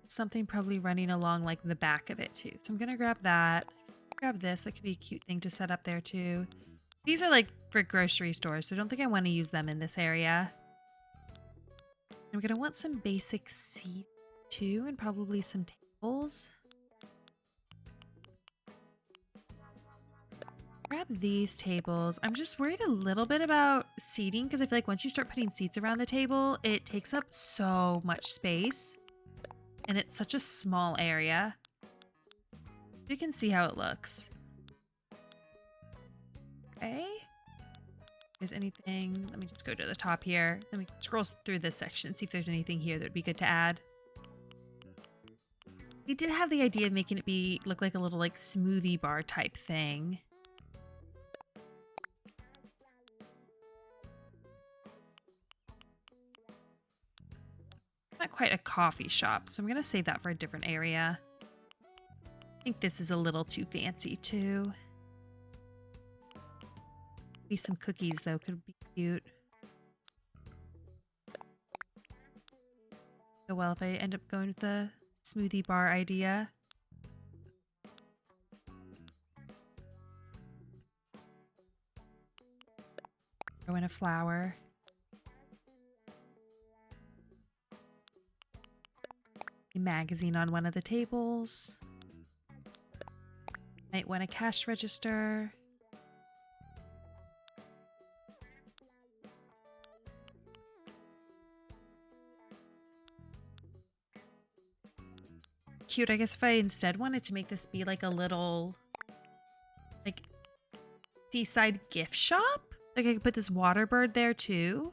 Something probably running along like the back of it too. So I'm gonna grab that. Grab this. That could be a cute thing to set up there too. These are like for grocery stores, so I don't think I want to use them in this area. I'm gonna want some basic seat too, and probably some tables. Grab these tables. I'm just worried a little bit about seating because I feel like once you start putting seats around the table, it takes up so much space. And it's such a small area. You can see how it looks. Okay. If there's anything, let me just go to the top here. Let me scroll through this section and see if there's anything here that would be good to add. They did have the idea of making it look like a little like smoothie bar type thing. Not quite a coffee shop, so I'm gonna save that for a different area. I think this is a little too fancy too. Maybe some cookies though could be Cute. So well, if I end up going with the smoothie bar idea. Throw in a flower. A magazine on one of the tables. Might want a cash register. Cute. I guess if I instead wanted to make this be like a little, like, seaside gift shop, like I could put this water bird there too.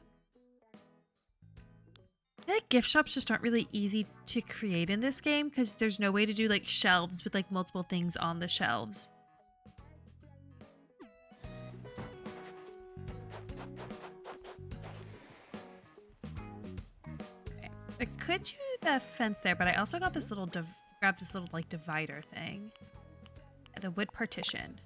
I feel like gift shops just aren't really easy to create in this game because there's no way to do like shelves with like multiple things on the shelves. Okay, so I could do the fence there, but I also got this little grab this little like divider thing. The wood partition.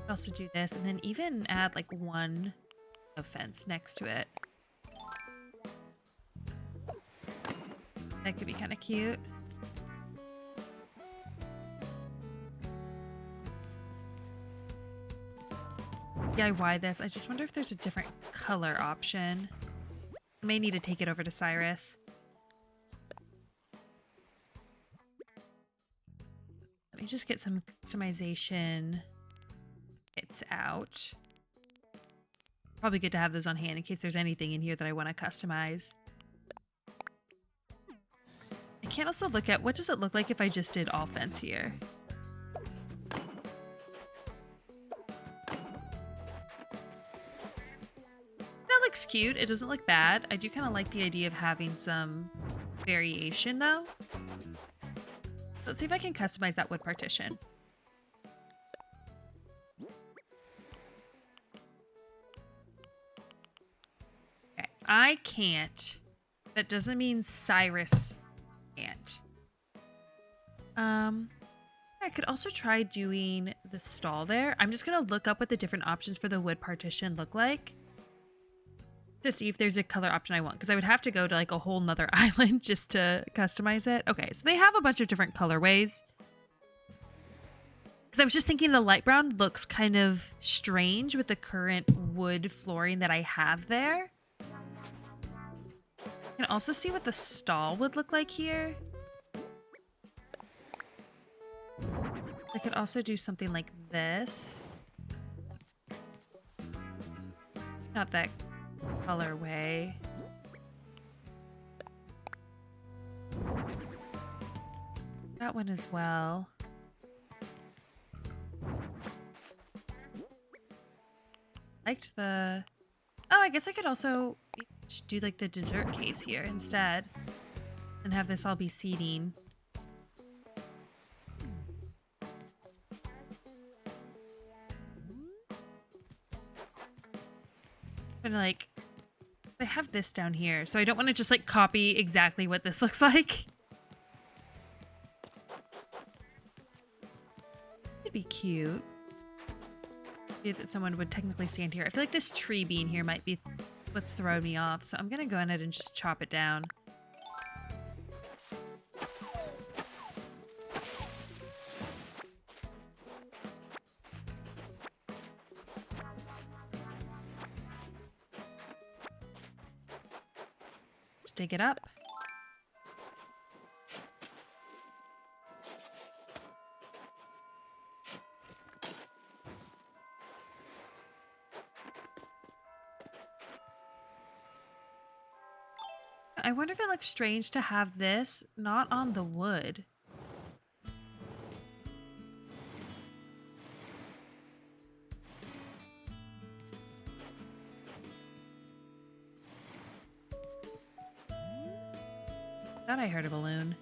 Also do this and then even add like one fence next to it. That could be kind of cute. DIY this. I just wonder if there's a different color option. I may need to take it over to Cyrus. Let me just get some customization kits out. Probably good to have those on hand in case there's anything in here that I want to customize. I can also look at what does it look like if I just did all fence here. That looks cute. It doesn't look bad. I do kind of like the idea of having some variation though. Let's see if I can customize that wood partition. Okay, I can't. That doesn't mean Cyrus can't. I could also try doing the stall there. I'm just gonna look up what the different options for the wood partition look like to see if there's a color option I want, because I would have to go to like a whole nother island just to customize it. Okay, so they have a bunch of different colorways. Because I was just thinking the light brown looks kind of strange with the current wood flooring that I have there. I can also see what the stall would look like here. I could also do something like this. Not that colorway. That one as well. Liked the... Oh, I guess I could also do like the dessert case here instead. And have this all be seating. And like, I have this down here, so I don't want to just like copy exactly what this looks like. It'd be cute. That someone would technically stand here. I feel like this tree being here might be what's throwing me off, so I'm gonna go ahead and just chop it down. Let's dig it up. I wonder if it looks strange to have this not on the wood. Thought I heard a balloon.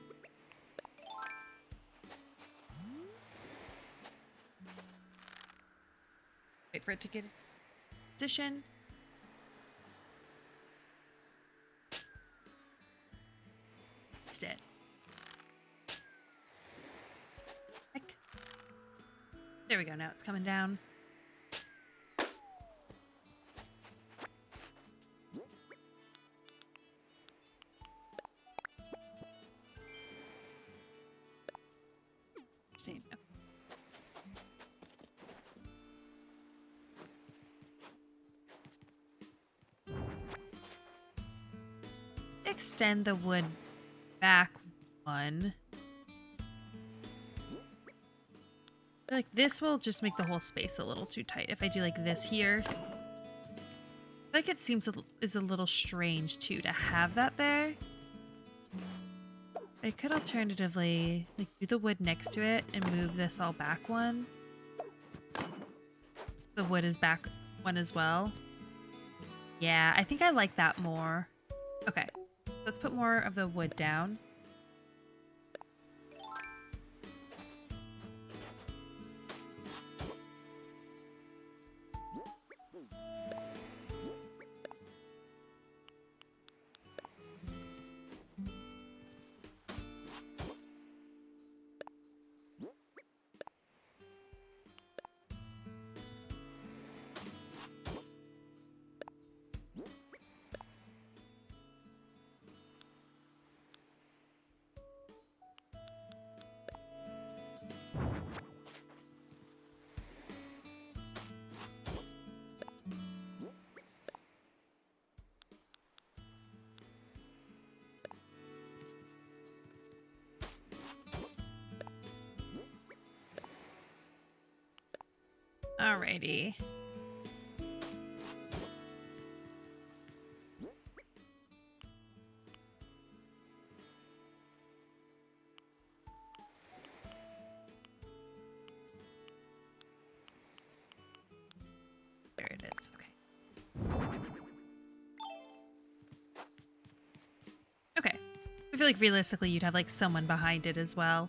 Wait for it to get in position. It. . 'Cause I feel like this tree being here might be what's throwing me off, so I'm gonna go ahead and just chop it down. Let's dig it up. There we go. Now it's coming down. Staying. Okay. Extend the wood back one. I feel like this will just make the whole space a little too tight. If I do like this here, I feel like it seems is a little strange too to have that there. I could alternatively like do the wood next to it and move this all back one. The wood is back one as well. Yeah, I think I like that more. Okay, let's put more of the wood down. Alrighty. There it is. Okay. Okay. I feel like realistically you'd have like someone behind it as well.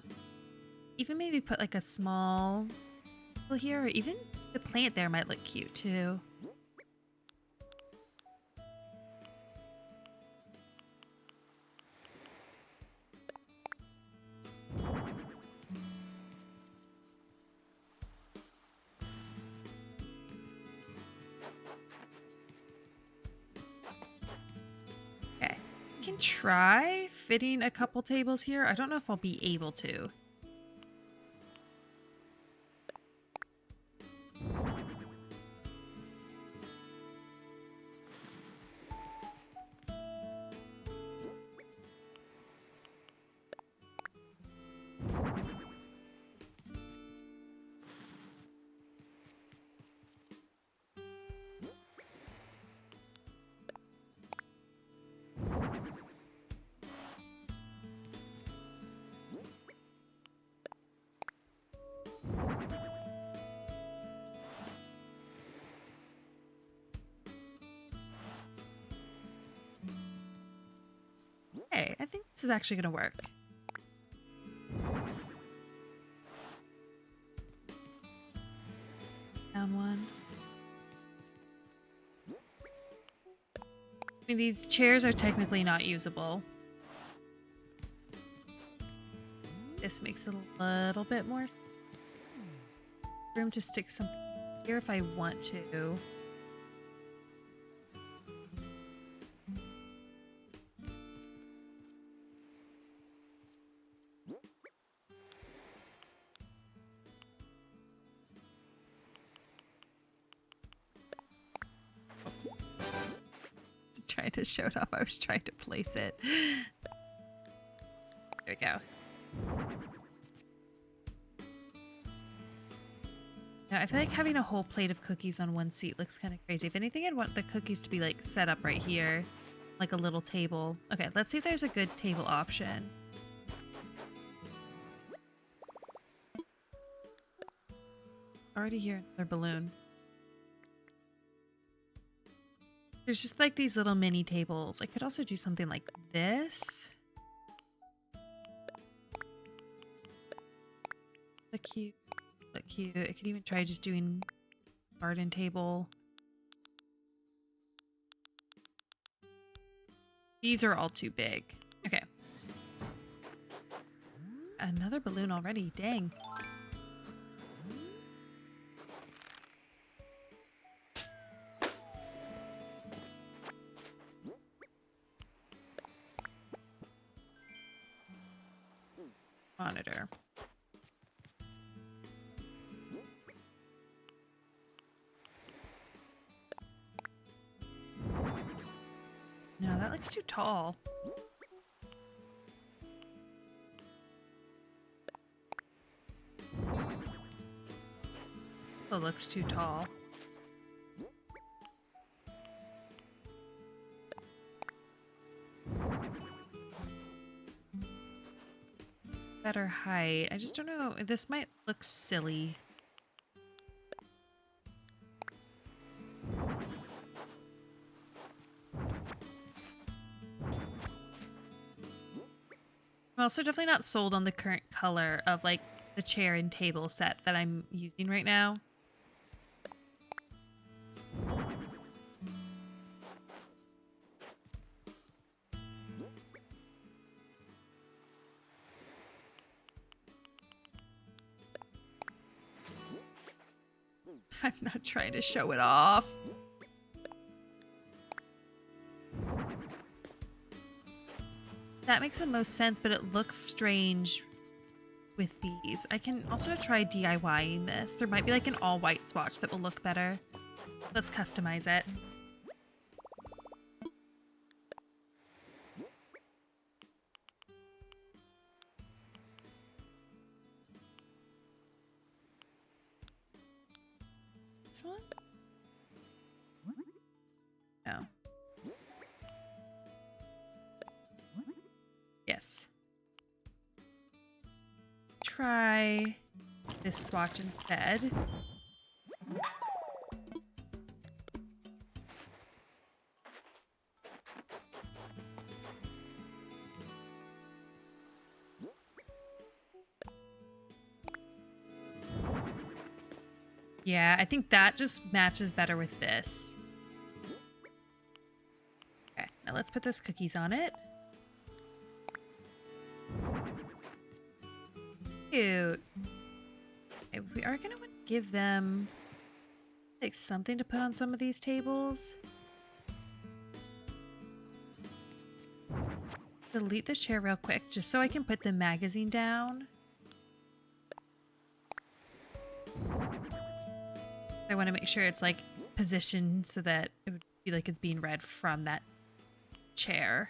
Even maybe put like a small well here, or even the plant there might look cute too. Okay. I can try fitting a couple tables here. I don't know if I'll be able to. Hey, I think this is actually going to work. Down one. I mean, these chairs are technically not usable. This makes it a little bit more room to stick something here if I want to. Trying to show it off. I was trying to place it. There we go. Now, I feel like having a whole plate of cookies on one seat looks kind of crazy. If anything, I'd want the cookies to be like set up right here, like a little table. Okay, let's see if there's a good table option. Already here, another balloon. There's just like these little mini tables. I could also do something like this. Look cute. Look cute. I could even try just doing garden table. These are all too big. Okay. Another balloon already. Dang. monitor. No, that looks too tall. It looks too tall. Better height. I just don't know. This might look silly. I'm also definitely not sold on the current color of like the chair and table set that I'm using right now. I'm not trying to show it off. That makes the most sense, but it looks strange with these. I can also try DIYing this. There might be like an all-white swatch that will look better. Let's customize it. This one? No. Yes. Try this swatch instead. Yeah, I think that just matches better with this. Okay, now let's put those cookies on it. Cute. Okay, we are gonna want to give them like something to put on some of these tables. Delete the chair real quick just so I can put the magazine down. I want to make sure it's like positioned so that it would be like it's being read from that chair.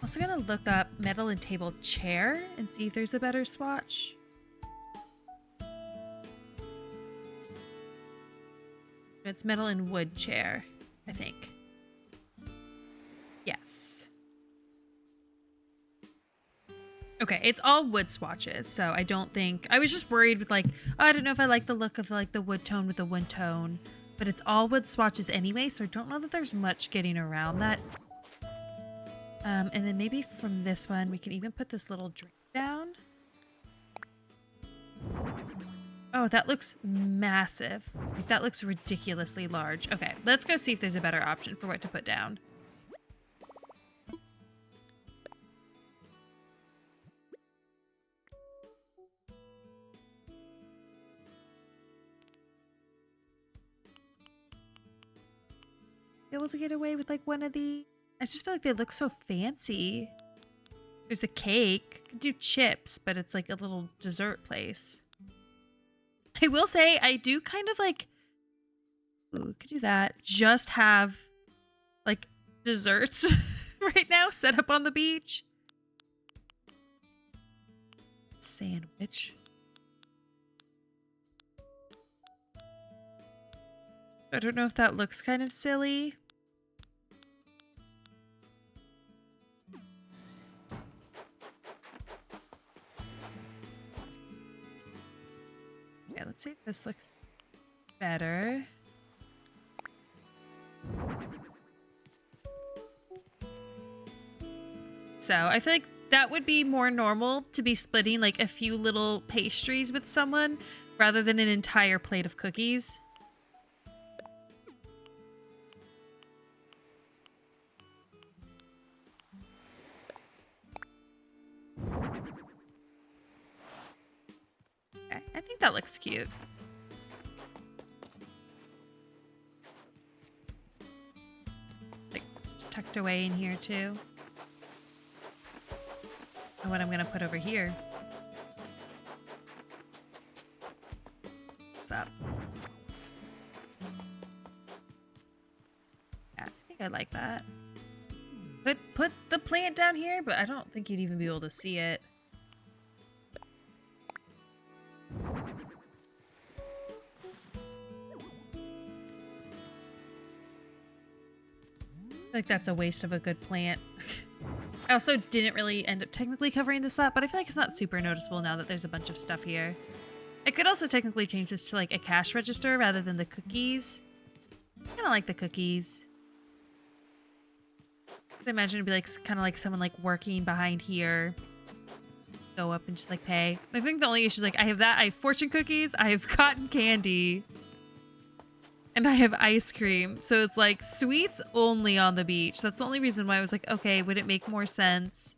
Also gonna look up metal and table chair and see if there's a better swatch. It's metal and wood chair, I think. Yes. Okay, it's all wood swatches, so I don't think... I was just worried with like, oh, I don't know if I like the look of like the wood tone with the wood tone, but it's all wood swatches anyway, so I don't know that there's much getting around that. And then maybe from this one, we can even put this little drink down. Oh, that looks massive. Like, that looks ridiculously large. Okay, let's go see if there's a better option for what to put down. Be able to get away with like one of the... I just feel like they look so fancy. There's a cake. Could do chips, but it's like a little dessert place. I will say I do kind of like... Ooh, could do that. Just have like desserts right now set up on the beach. Sandwich. I don't know if that looks kind of silly. Okay, let's see if this looks better. So I feel like that would be more normal to be splitting like a few little pastries with someone rather than an entire plate of cookies. that looks cute. Like tucked away in here too. And what I'm gonna put over here. What's up? Yeah, I think I like that. Put the plant down here, but I don't think you'd even be able to see it. Like that's a waste of a good plant. I also didn't really end up technically covering this up, but I feel like it's not super noticeable now that there's a bunch of stuff here. I could also technically change this to like a cash register rather than the cookies. I kind of like the cookies. I imagine it'd be like kind of like someone like working behind here. Go up and just like pay. I think the only issue is like I have that. I have fortune cookies. I have cotton candy. And I have ice cream. So it's like sweets only on the beach. That's the only reason why I was like, okay, would it make more sense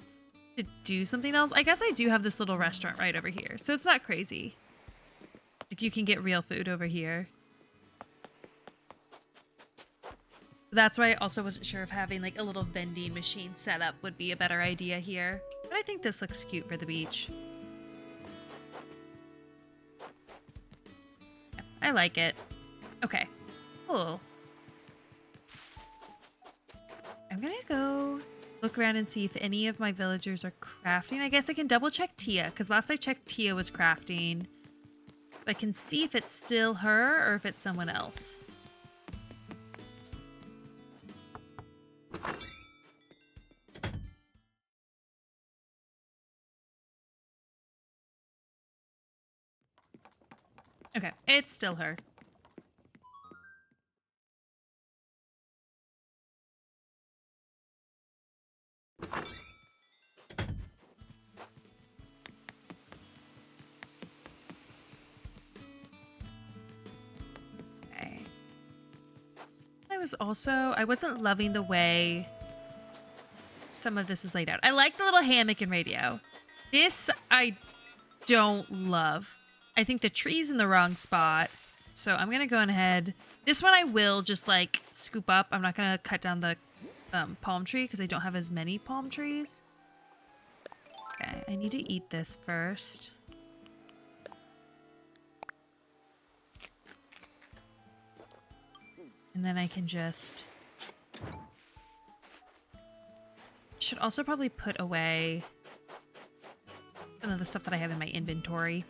to do something else? I guess I do have this little restaurant right over here. So it's not crazy. Like you can get real food over here. That's why I also wasn't sure if having like a little vending machine set up would be a better idea here. But I think this looks cute for the beach. Yeah, I like it. Okay. Cool. I'm gonna go look around and see if any of my villagers are crafting. I guess I can double check Tia, because last I checked Tia was crafting. I can see if it's still her or if it's someone else. Okay, it's still her. Okay. I wasn't loving the way some of this is laid out. I like the little hammock and radio. This I don't love. I think the tree's in the wrong spot. So I'm going to go ahead. This one I will just like scoop up. I'm not going to cut down the palm tree because I don't have as many palm trees. Okay, I need to eat this first. And then I can just... Should also probably put away some of the stuff that I have in my inventory.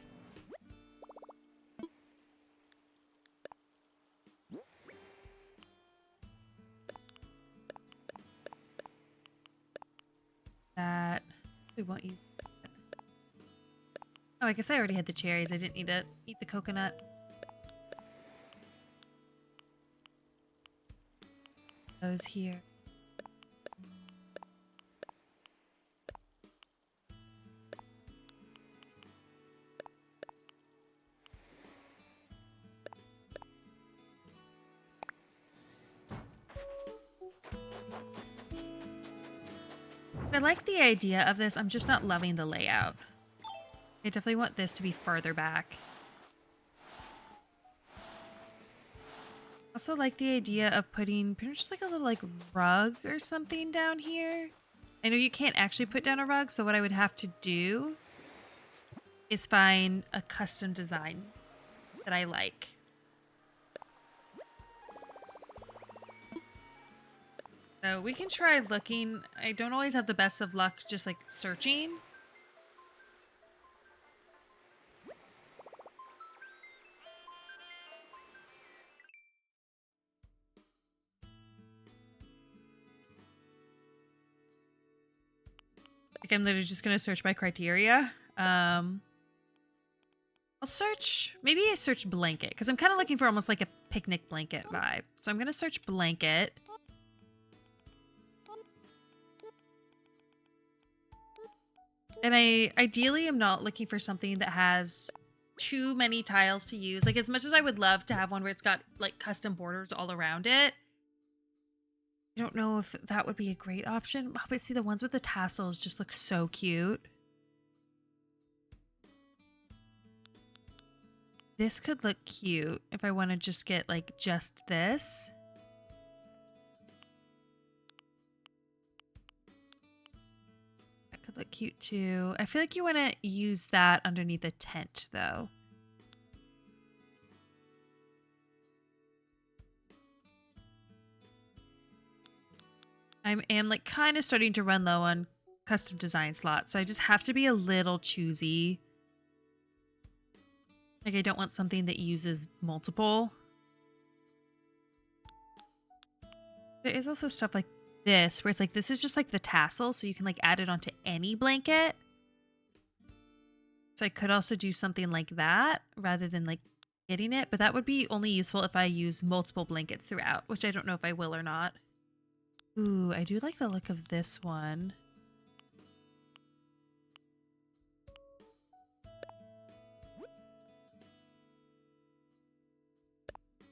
That we won't use. Oh, I guess I already had the cherries. I didn't need to eat the coconut. Those here. I like the idea of this. I'm just not loving the layout. I definitely want this to be further back. Also like the idea of putting just like a little like rug or something down here. I know you can't actually put down a rug, so what I would have to do is find a custom design that I like. So we can try looking. I don't always have the best of luck just like searching. Like I'm literally just gonna search by criteria. I'll search, maybe I search blanket because I'm kind of looking for almost like a picnic blanket vibe. So I'm gonna search blanket. And I ideally am not looking for something that has too many tiles to use. Like as much as I would love to have one where it's got like custom borders all around it, I don't know if that would be a great option. Oh, but see, the ones with the tassels just look so cute. This could look cute if I want to just get like just this. That could look cute too. I feel like you want to use that underneath a tent though. I am like kind of starting to run low on custom design slots, so I just have to be a little choosy. Like I don't want something that uses multiple. There is also stuff like this, where it's like, this is just like the tassel, so you can like add it onto any blanket. So I could also do something like that rather than like getting it, but that would be only useful if I use multiple blankets throughout, which I don't know if I will or not. Ooh, I do like the look of this one.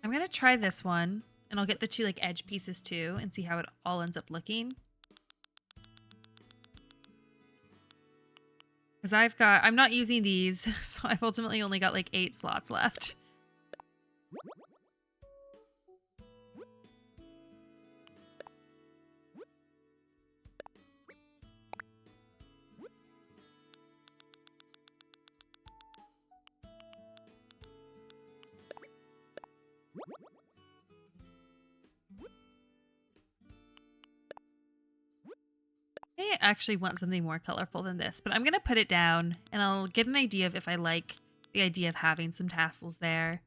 I'm gonna try this one, and I'll get the two like edge pieces too and see how it all ends up looking. Because I'm not using these, so I've ultimately only got like 8 slots left. I actually want something more colorful than this, but I'm going to put it down and I'll get an idea of if I like the idea of having some tassels there.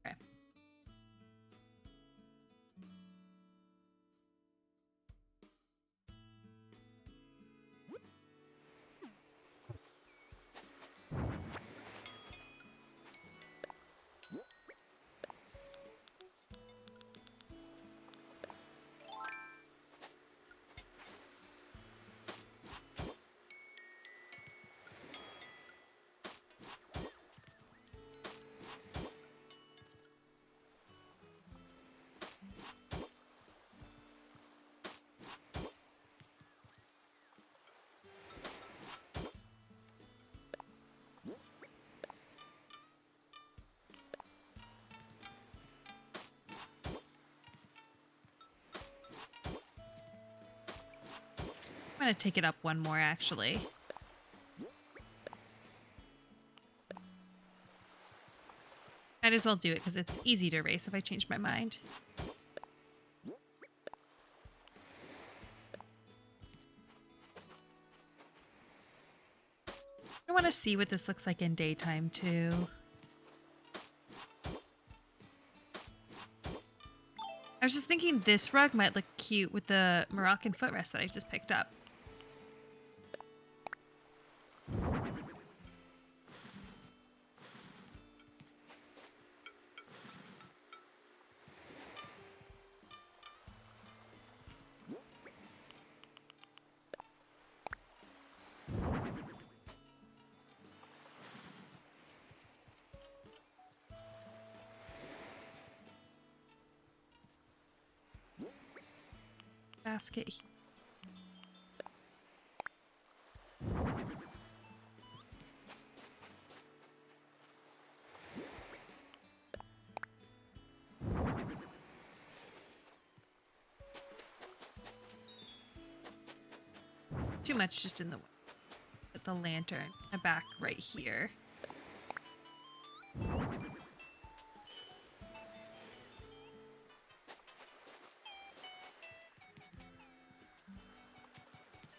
Okay. I'm going to take it up one more actually. Might as well do it because it's easy to erase if I change my mind. I want to see what this looks like in daytime too. I was just thinking this rug might look cute with the Moroccan footrest that I just picked up. Basket. Too much just in the way. Put the lantern back right here.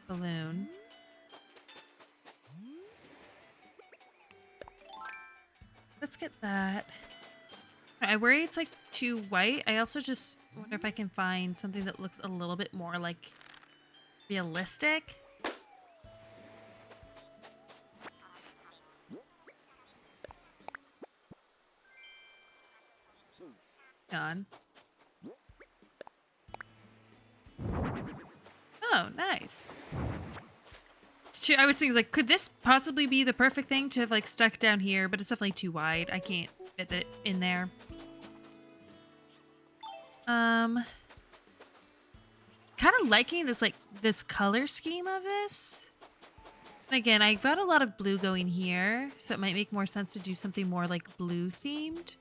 Balloon. Let's get that. I worry it's like too white. I also just wonder if I can find something that looks a little bit more like realistic. Done. Oh, nice. I was thinking like, could this possibly be the perfect thing to have like stuck down here? But it's definitely too wide. I can't fit it in there. kind of liking this, like, this color scheme of this. And again, I've got a lot of blue going here, so it might make more sense to do something more like blue themed.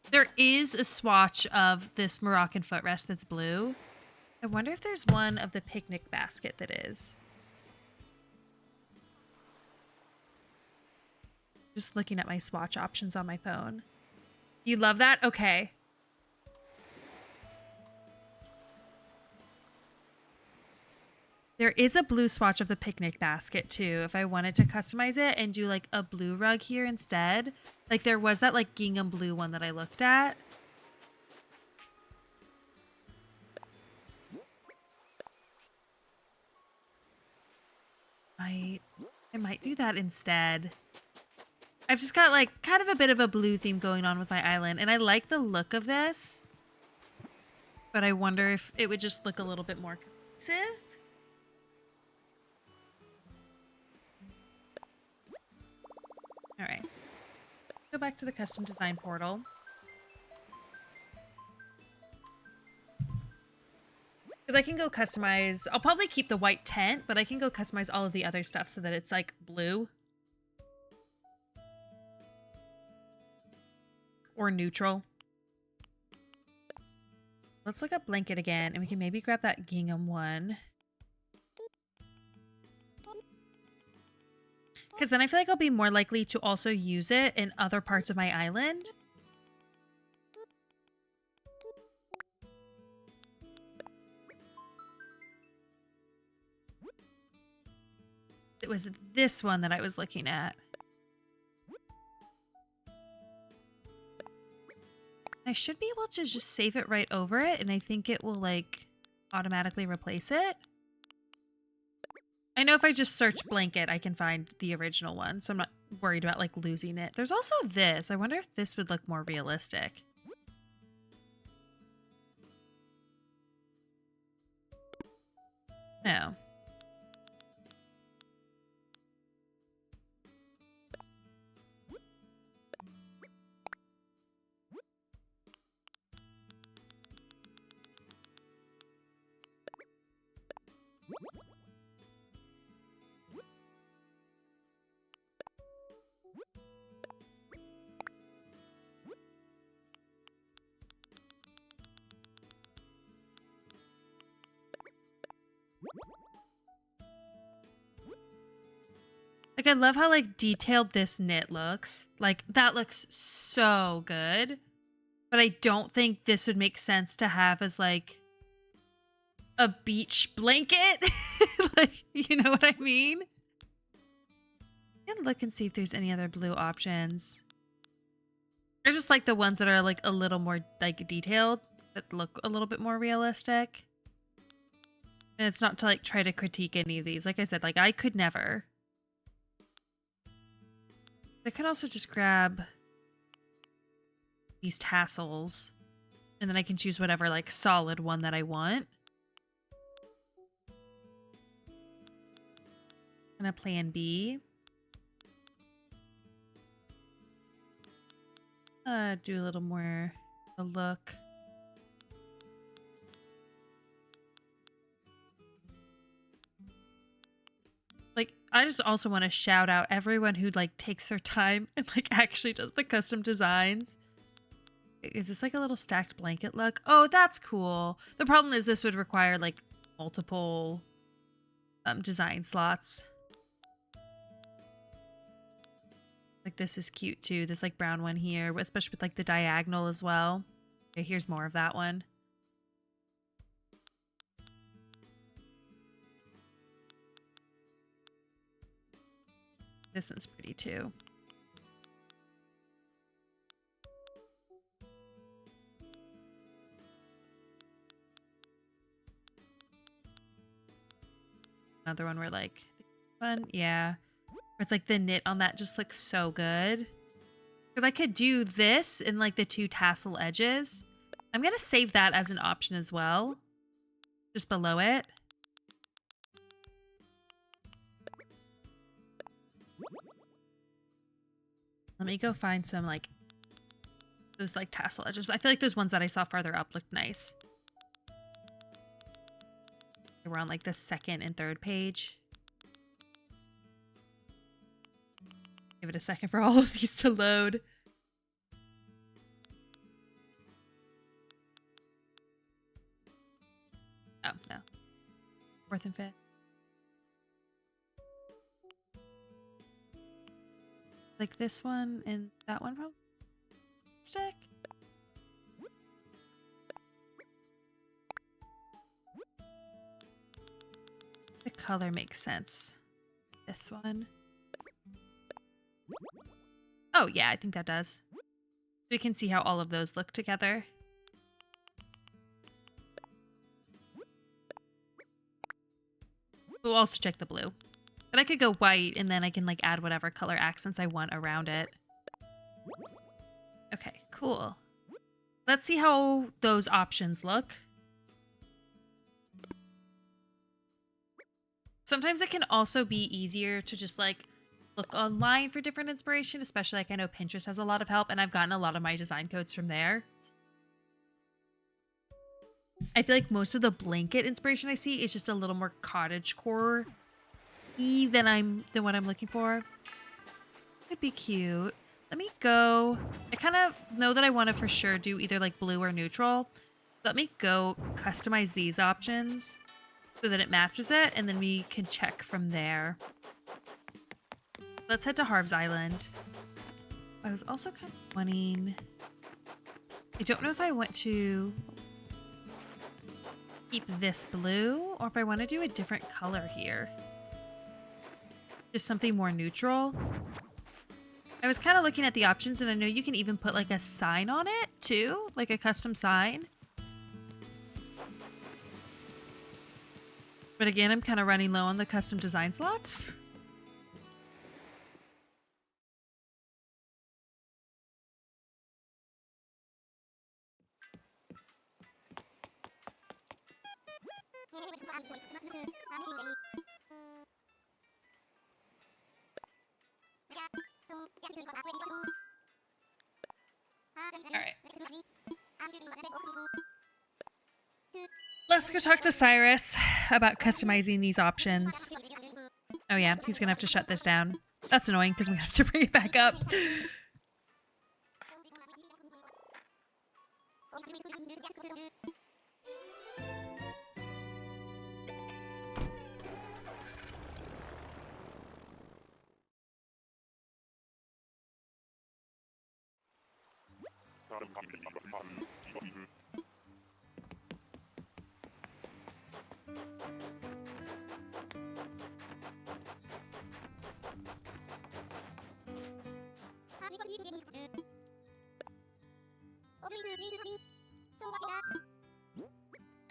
There is a swatch of this Moroccan footrest that's blue. I wonder if there's one of the picnic basket that is. Just looking at my swatch options on my phone. You love that? Okay. There is a blue swatch of the picnic basket too, if I wanted to customize it and do like a blue rug here instead. Like there was that like gingham blue one that I looked at. I might do that instead. I've just got like kind of a bit of a blue theme going on with my island, and I like the look of this, but I wonder if it would just look a little bit more cohesive. All right, go back to the custom design portal. Because I can go customize, I'll probably keep the white tent, but I can go customize all of the other stuff so that it's like blue. Or neutral. Let's look up blanket again, and we can maybe grab that gingham one. Because then I feel like I'll be more likely to also use it in other parts of my island. It was this one that I was looking at. I should be able to just save it right over it, and I think it will like automatically replace it. I know if I just search blanket, I can find the original one, so I'm not worried about like losing it. There's also this. I wonder if this would look more realistic. No. Like, I love how, like, detailed this knit looks. Like, that looks so good. But I don't think this would make sense to have as, like, a beach blanket. Like, you know what I mean? I can look and see if there's any other blue options. I just like the ones that are, like, a little more, like, detailed. That look a little bit more realistic. And it's not to, like, try to critique any of these. Like I said, like, I could never. I could also just grab these tassels, and then I can choose whatever like solid one that I want. And a plan B. Do a little more a look. Like, I just also want to shout out everyone who like takes their time and like actually does the custom designs. Is this like a little stacked blanket look? Oh, that's cool. The problem is this would require like multiple design slots. Like this is cute too. This like brown one here, especially with like the diagonal as well. Okay, here's more of that one. This one's pretty too. Another one where like fun, yeah. Where it's like the knit on that just looks so good. Because I could do this in like the two tassel edges. I'm gonna save that as an option as well. Just below it. Let me go find some like those like tassel edges. I feel like those ones that I saw farther up looked nice. We're on like the second and third page. Give it a second for all of these to load. Oh, no. Fourth and fifth. Like this one and that one probably stick. The color makes sense. This one. Oh yeah, I think that does. We can see how all of those look together. We'll also check the blue. But I could go white and then I can like add whatever color accents I want around it. Okay, cool. Let's see how those options look. Sometimes it can also be easier to just like look online for different inspiration, especially like I know Pinterest has a lot of help and I've gotten a lot of my design codes from there. I feel like most of the blanket inspiration I see is just a little more cottagecore than what I'm looking for. Could be cute. Let me go. I kind of know that I want to for sure do either like blue or neutral. Let me go customize these options so that it matches it, and then we can check from there. Let's head to Harv's Island. I was also kind of wanting... I don't know if I want to keep this blue or if I want to do a different color here. Just something more neutral. I was kind of looking at the options, and I know you can even put like a sign on it too, like a custom sign. But again, I'm kind of running low on the custom design slots. All right. Let's go talk to Cyrus about customizing these options. Oh yeah, he's gonna have to shut this down. That's annoying because we have to bring it back up.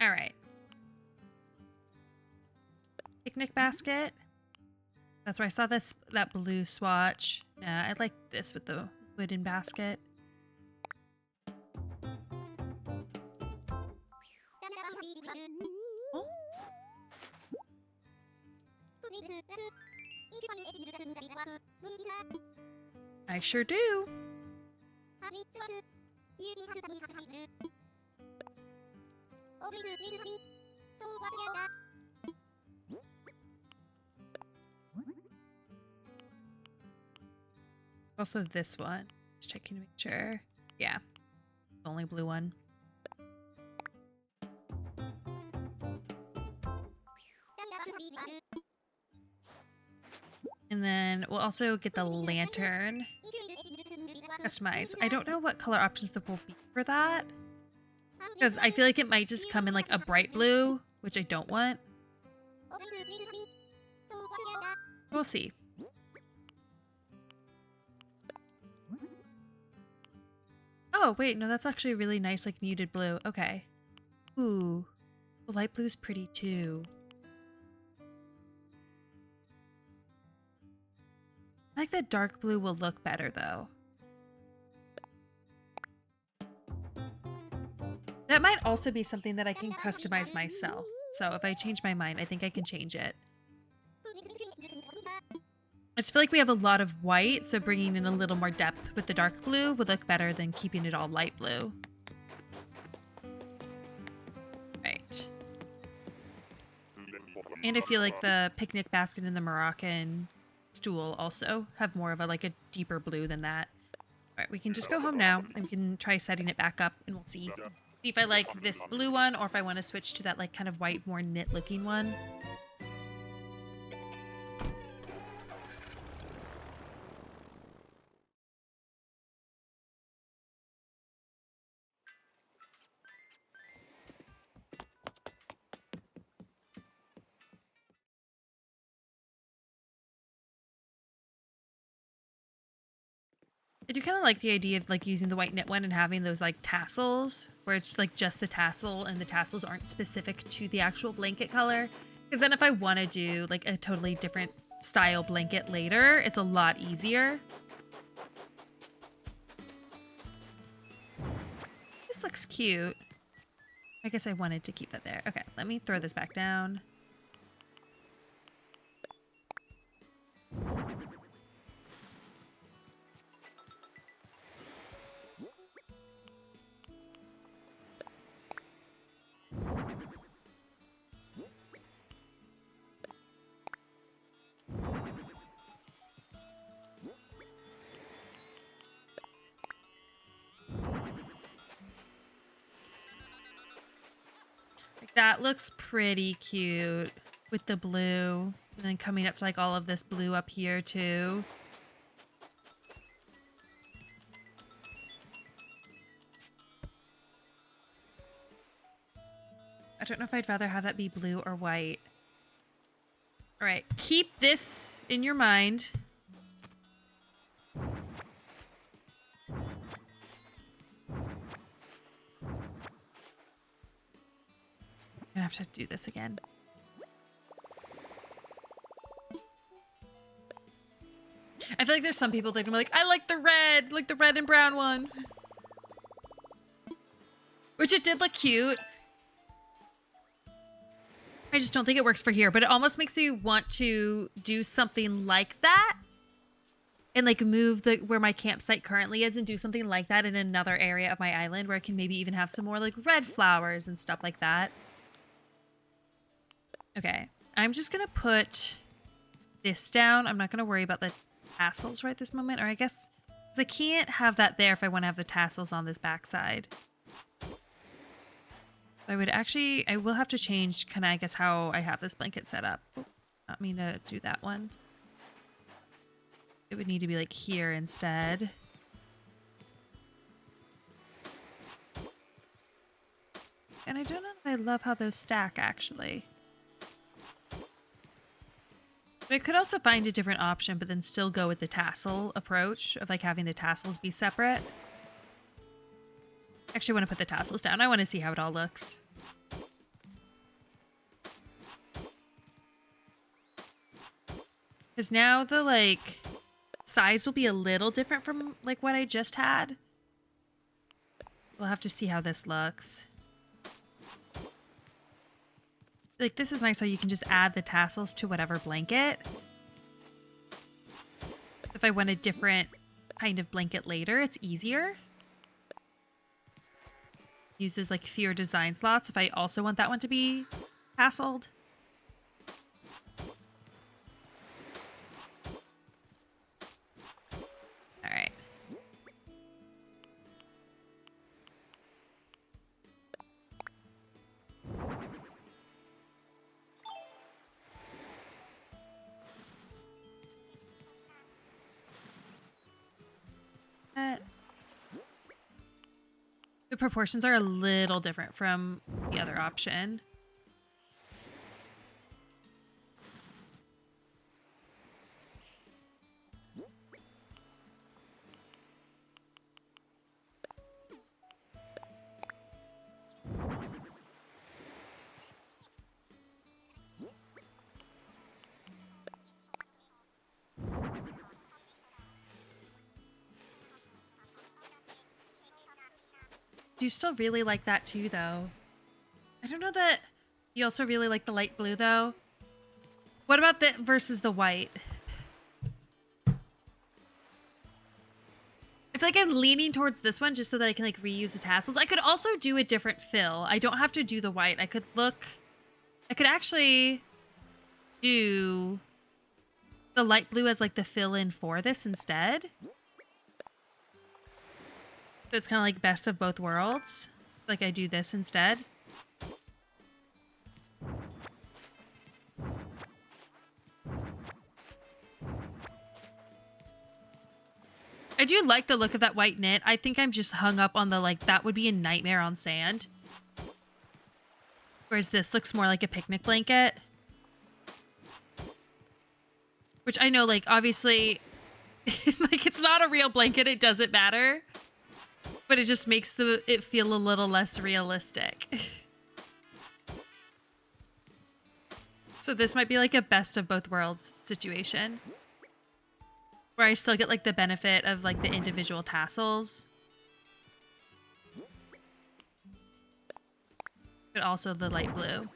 All right. Picnic basket. That's where I saw that blue swatch. Nah, I like this with the wooden basket. Oh. I sure do. Also this one. Just checking to make sure. Yeah. The only blue one. And then we'll also get the lantern customized. I don't know what color options there will be for that, because I feel like it might just come in like a bright blue, which I don't want. We'll see. Oh, wait, no, that's actually a really nice, like, muted blue. Okay. Ooh. The light blue's pretty, too. I like that dark blue will look better, though. That might also be something that I can customize myself. So if I change my mind, I think I can change it. I just feel like we have a lot of white, so bringing in a little more depth with the dark blue would look better than keeping it all light blue. Right. And I feel like the picnic basket and the Moroccan stool also have more of a like a deeper blue than that. All right, we can just go home now and we can try setting it back up and we'll see. See if I like this blue one or if I want to switch to that like kind of white, more knit looking one. I do kind of like the idea of like using the white knit one and having those like tassels where it's like just the tassel and the tassels aren't specific to the actual blanket color. Because then if I want to do like a totally different style blanket later, it's a lot easier. This looks cute. I guess I wanted to keep that there. Okay, let me throw this back down. That looks pretty cute with the blue. And then coming up to like all of this blue up here too. I don't know if I'd rather have that be blue or white. All right, keep this in your mind. I'm gonna have to do this again. I feel like there's some people that are gonna be like, I like the red and brown one. Which it did look cute. I just don't think it works for here, but it almost makes me want to do something like that and like move the where my campsite currently is and do something like that in another area of my island where I can maybe even have some more like red flowers and stuff like that. Okay, I'm just gonna put this down. I'm not gonna worry about the tassels right this moment, or I guess because I can't have that there if I want to have the tassels on this backside. I will have to change kind of, I guess, how I have this blanket set up. Not mean to do that one. It would need to be like here instead. And I don't know if I love how those stack actually. But I could also find a different option, but then still go with the tassel approach of like having the tassels be separate. Actually, I want to put the tassels down. I want to see how it all looks. Because now the like size will be a little different from like what I just had. We'll have to see how this looks. Like this is nice how you can just add the tassels to whatever blanket. If I want a different kind of blanket later, it's easier. Uses like fewer design slots if I also want that one to be tasseled. All right. The proportions are a little different from the other option. Do you still really like that too, though? I don't know that you also really like the light blue, though. What about the versus the white? I feel like I'm leaning towards this one just so that I can like reuse the tassels. I could also do a different fill. I don't have to do the white. I could actually do the light blue as like the fill-in for this instead. So it's kind of like best of both worlds. Like I do this instead. I do like the look of that white knit. I think I'm just hung up on the like, that would be a nightmare on sand. Whereas this looks more like a picnic blanket. Which I know, like, obviously, like, it's not a real blanket. It doesn't matter. But it just makes it feel a little less realistic. So this might be like a best of both worlds situation. Where I still get, like, the benefit of, like, the individual tassels. But also the light blue.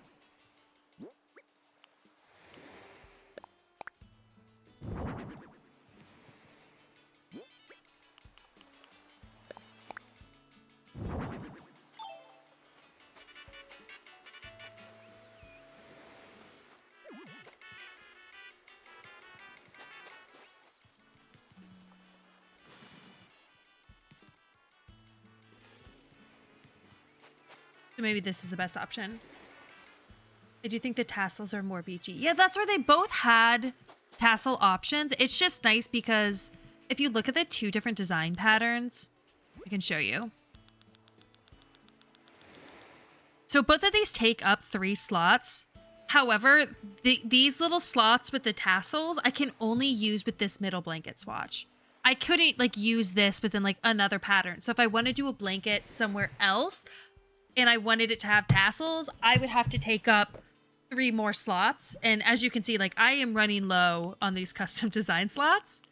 So maybe this is the best option. I do think the tassels are more beachy. Yeah, that's where they both had tassel options. It's just nice because if you look at the two different design patterns, I can show you. So both of these take up 3 slots. However, these little slots with the tassels, I can only use with this middle blanket swatch. I couldn't like use this within like another pattern. So if I want to do a blanket somewhere else and I wanted it to have tassels, I would have to take up 3 more slots. And as you can see, like I am running low on these custom design slots.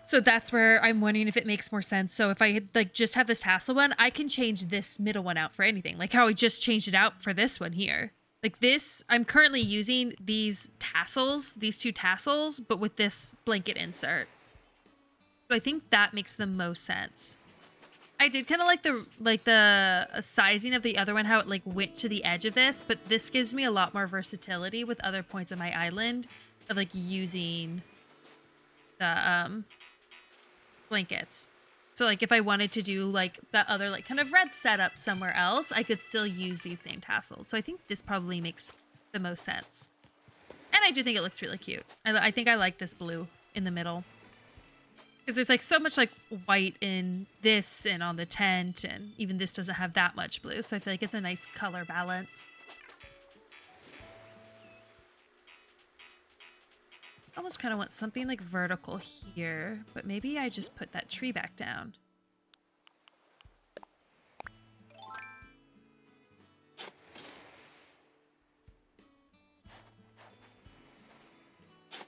So that's where I'm wondering if it makes more sense. So if I like just have this tassel one, I can change this middle one out for anything. Like how I just changed it out for this one here. Like this, I'm currently using these tassels, these 2 tassels, but with this blanket insert. So I think that makes the most sense. I did kind of like the sizing of the other one, how it like went to the edge of this, but this gives me a lot more versatility with other points of my island of like using the blankets. So like if I wanted to do like that other like kind of red setup somewhere else, I could still use these same tassels. So I think this probably makes the most sense. And I do think it looks really cute. I think I like this blue in the middle. Because there's like so much like white in this and on the tent, and even this doesn't have that much blue. So I feel like it's a nice color balance. I almost kind of want something like vertical here, but maybe I just put that tree back down.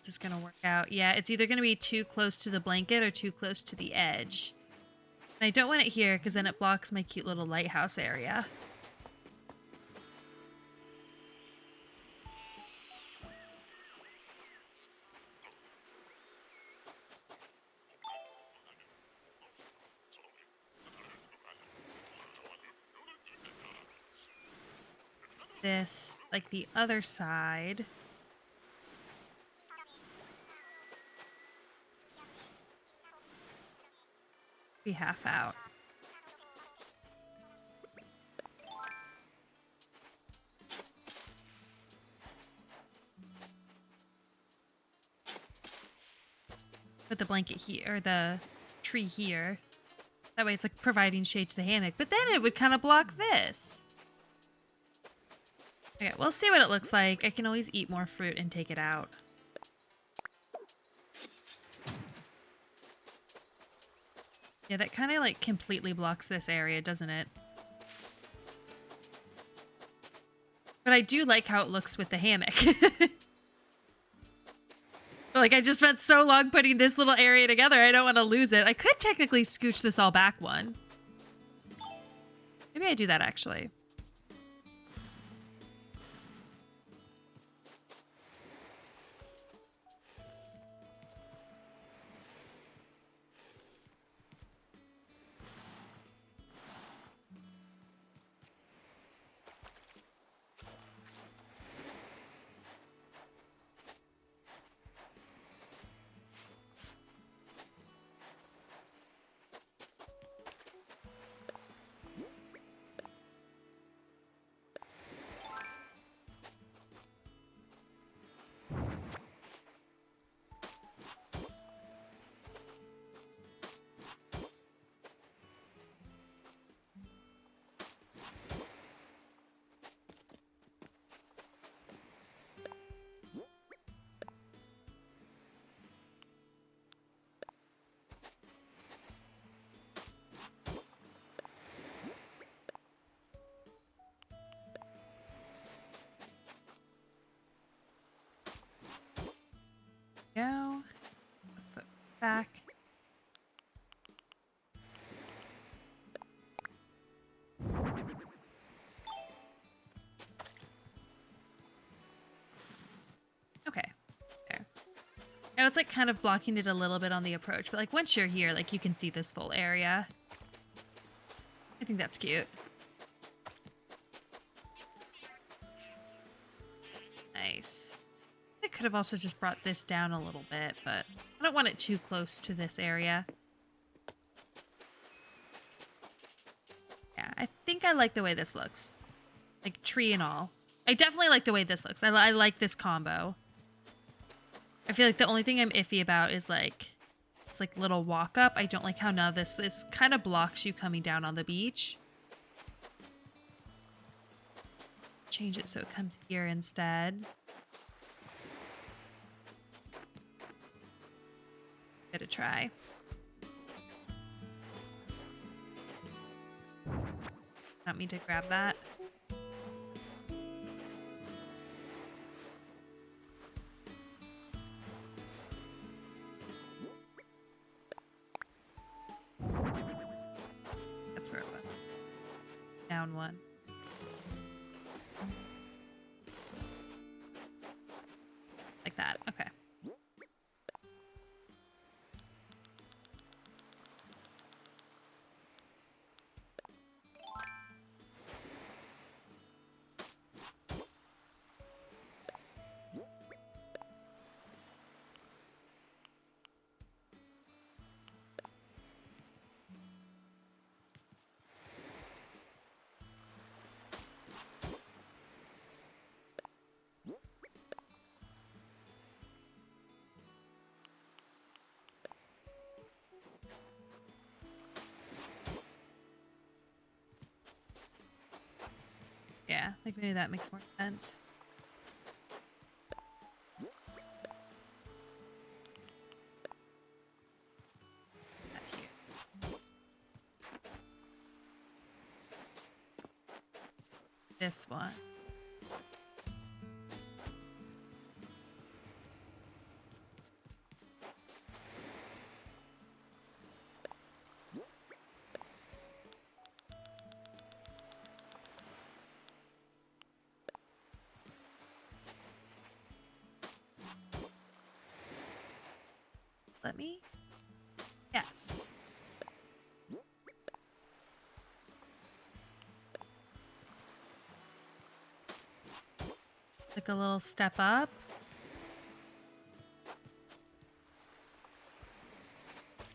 This is gonna work out. Yeah, it's either gonna be too close to the blanket or too close to the edge. And I don't want it here because then it blocks my cute little lighthouse area. This, like the other side. Be half out. Put the blanket here, or the tree here. That way it's like providing shade to the hammock, but then it would kind of block this. Okay, we'll see what it looks like. I can always eat more fruit and take it out. Yeah, that kind of like completely blocks this area, doesn't it? But I do like how it looks with the hammock. But like I just spent so long putting this little area together, I don't want to lose it. I could technically scooch this all back one. Maybe I do that actually. back. Okay. There. Now it's like kind of blocking it a little bit on the approach, but like once you're here, like you can see this full area. I think that's cute. Nice. I could have also just brought this down a little bit, but I don't want it too close to this area. Yeah, I think I like the way this looks. Like tree and all. I definitely like the way this looks. I like this combo. I feel like the only thing I'm iffy about is like it's like little walk up. I don't like how now this kind of blocks you coming down on the beach. Change it so it comes here instead. Give it a try. Want me to grab that? That's where it was. Down one. Like that. Okay. Yeah, like maybe that makes more sense. That here. This one. Let me? Yes. Like a little step up.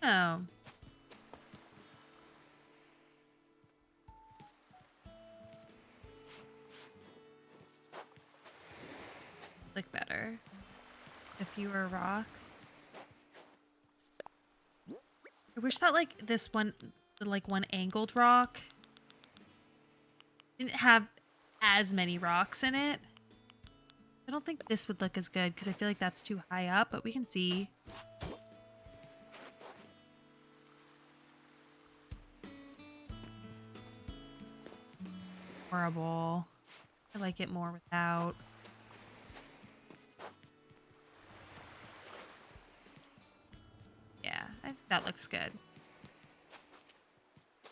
Oh. Look better. A fewer rocks. I wish that like this one, like one angled rock didn't have as many rocks in it. I don't think this would look as good because I feel like that's too high up, but we can see. Horrible. I like it more without. Yeah, that looks good.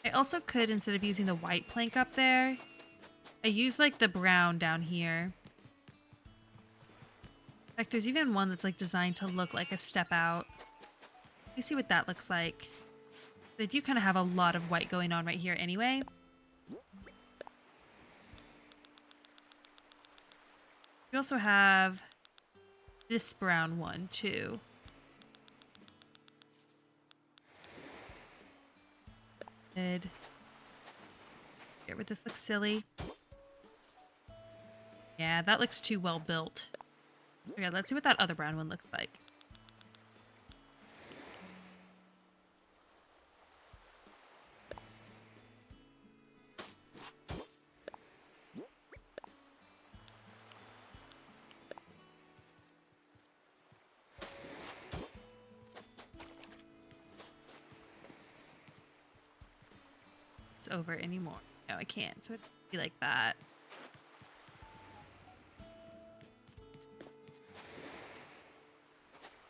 I also could, instead of using the white plank up there, I use like the brown down here. In fact, there's even one that's like designed to look like a step out. Let me see what that looks like. They do kind of have a lot of white going on right here anyway. We also have this brown one too. Good. Here, but this looks silly. Yeah, that looks too well built. Okay, let's see what that other brown one looks like. It's over anymore. No, I can't. So it'd be like that.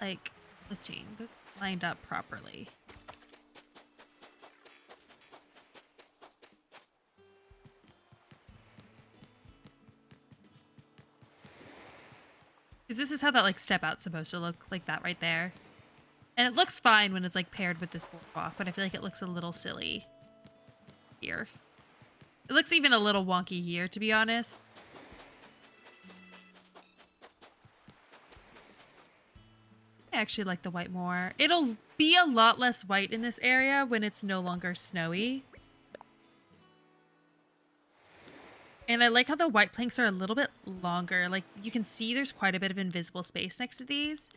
Like, Let's see. Those lined up properly. Because this is how that like step out's supposed to look, like that right there. And it looks fine when it's like paired with this boardwalk, but I feel like it looks a little silly here. It looks even a little wonky here, to be honest. I actually like the white more. It'll be a lot less white in this area when it's no longer snowy. And I like how the white planks are a little bit longer. Like, you can see there's quite a bit of invisible space next to these.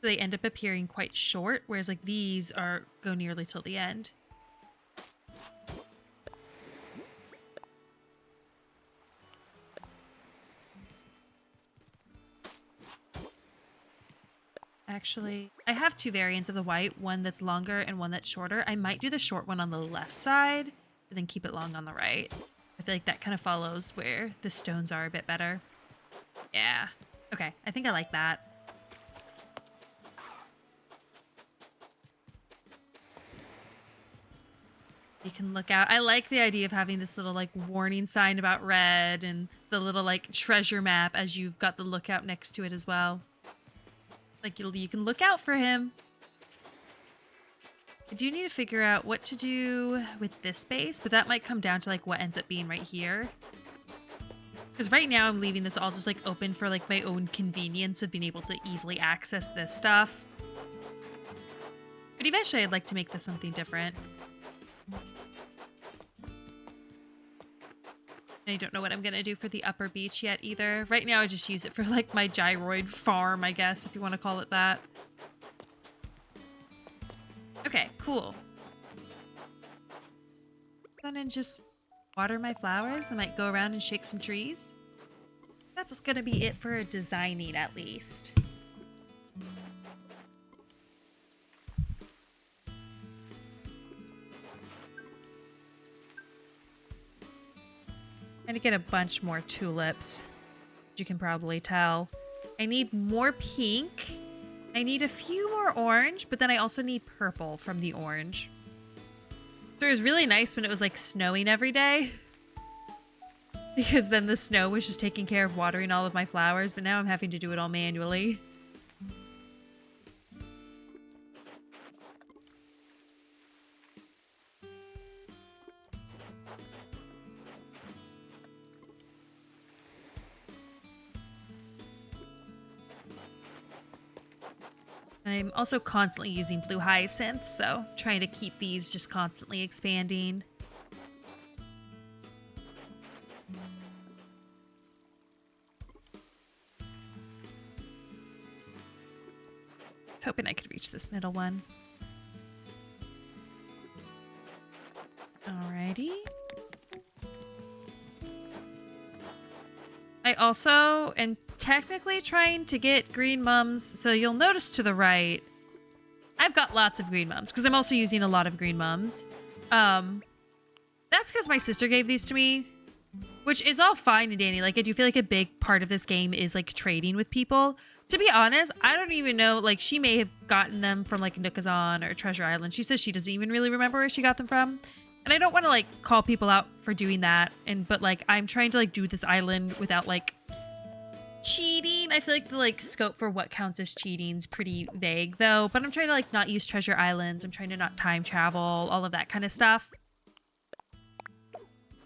So they end up appearing quite short, whereas like these go nearly till the end. Actually, I have two variants of the white, one that's longer and one that's shorter. I might do the short one on the left side, and then keep it long on the right. I feel like that kind of follows where the stones are a bit better. Yeah. Okay, I think I like that. You can look out. I like the idea of having this little like warning sign about red and the little like treasure map as you've got the lookout next to it as well. Like you can look out for him. I do need to figure out what to do with this space, but that might come down to like what ends up being right here. Because right now I'm leaving this all just like open for like my own convenience of being able to easily access this stuff. But eventually I'd like to make this something different. And I don't know what I'm going to do for the upper beach yet either. Right now I just use it for like my gyroid farm, I guess, if you want to call it that. Okay, cool. Gonna just water my flowers. I might go around and shake some trees. That's gonna be it for designing, at least. I'm gonna get a bunch more tulips, as you can probably tell. I need more pink. I need a few more orange, but then I also need purple from the orange. So it was really nice when it was like snowing every day. Because then the snow was just taking care of watering all of my flowers, but now I'm having to do it all manually. I'm also constantly using blue hyacinths, so trying to keep these just constantly expanding. I was hoping I could reach this middle one. Alrighty. I also am technically trying to get green mums, so you'll notice to the right, I've got lots of green mums, because I'm also using a lot of green mums. That's because my sister gave these to me, which is all fine and dandy. Like, I do feel like a big part of this game is, like, trading with people. To be honest, I don't even know, like, she may have gotten them from, like, Nookazon or Treasure Island. She says she doesn't even really remember where she got them from. And I don't want to, like, call people out for doing that. But, like, I'm trying to, like, do this island without, like, cheating. I feel like the, like, scope for what counts as cheating is pretty vague, though. But I'm trying to, like, not use treasure islands. I'm trying to not time travel, all of that kind of stuff.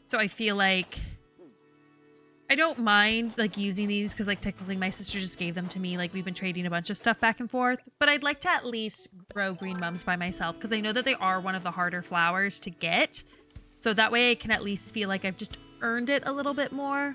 So I feel like I don't mind, like, using these because, like, technically my sister just gave them to me. Like, we've been trading a bunch of stuff back and forth. But I'd like to at least grow green mums by myself because I know that they are one of the harder flowers to get. So that way I can at least feel like I've just earned it a little bit more.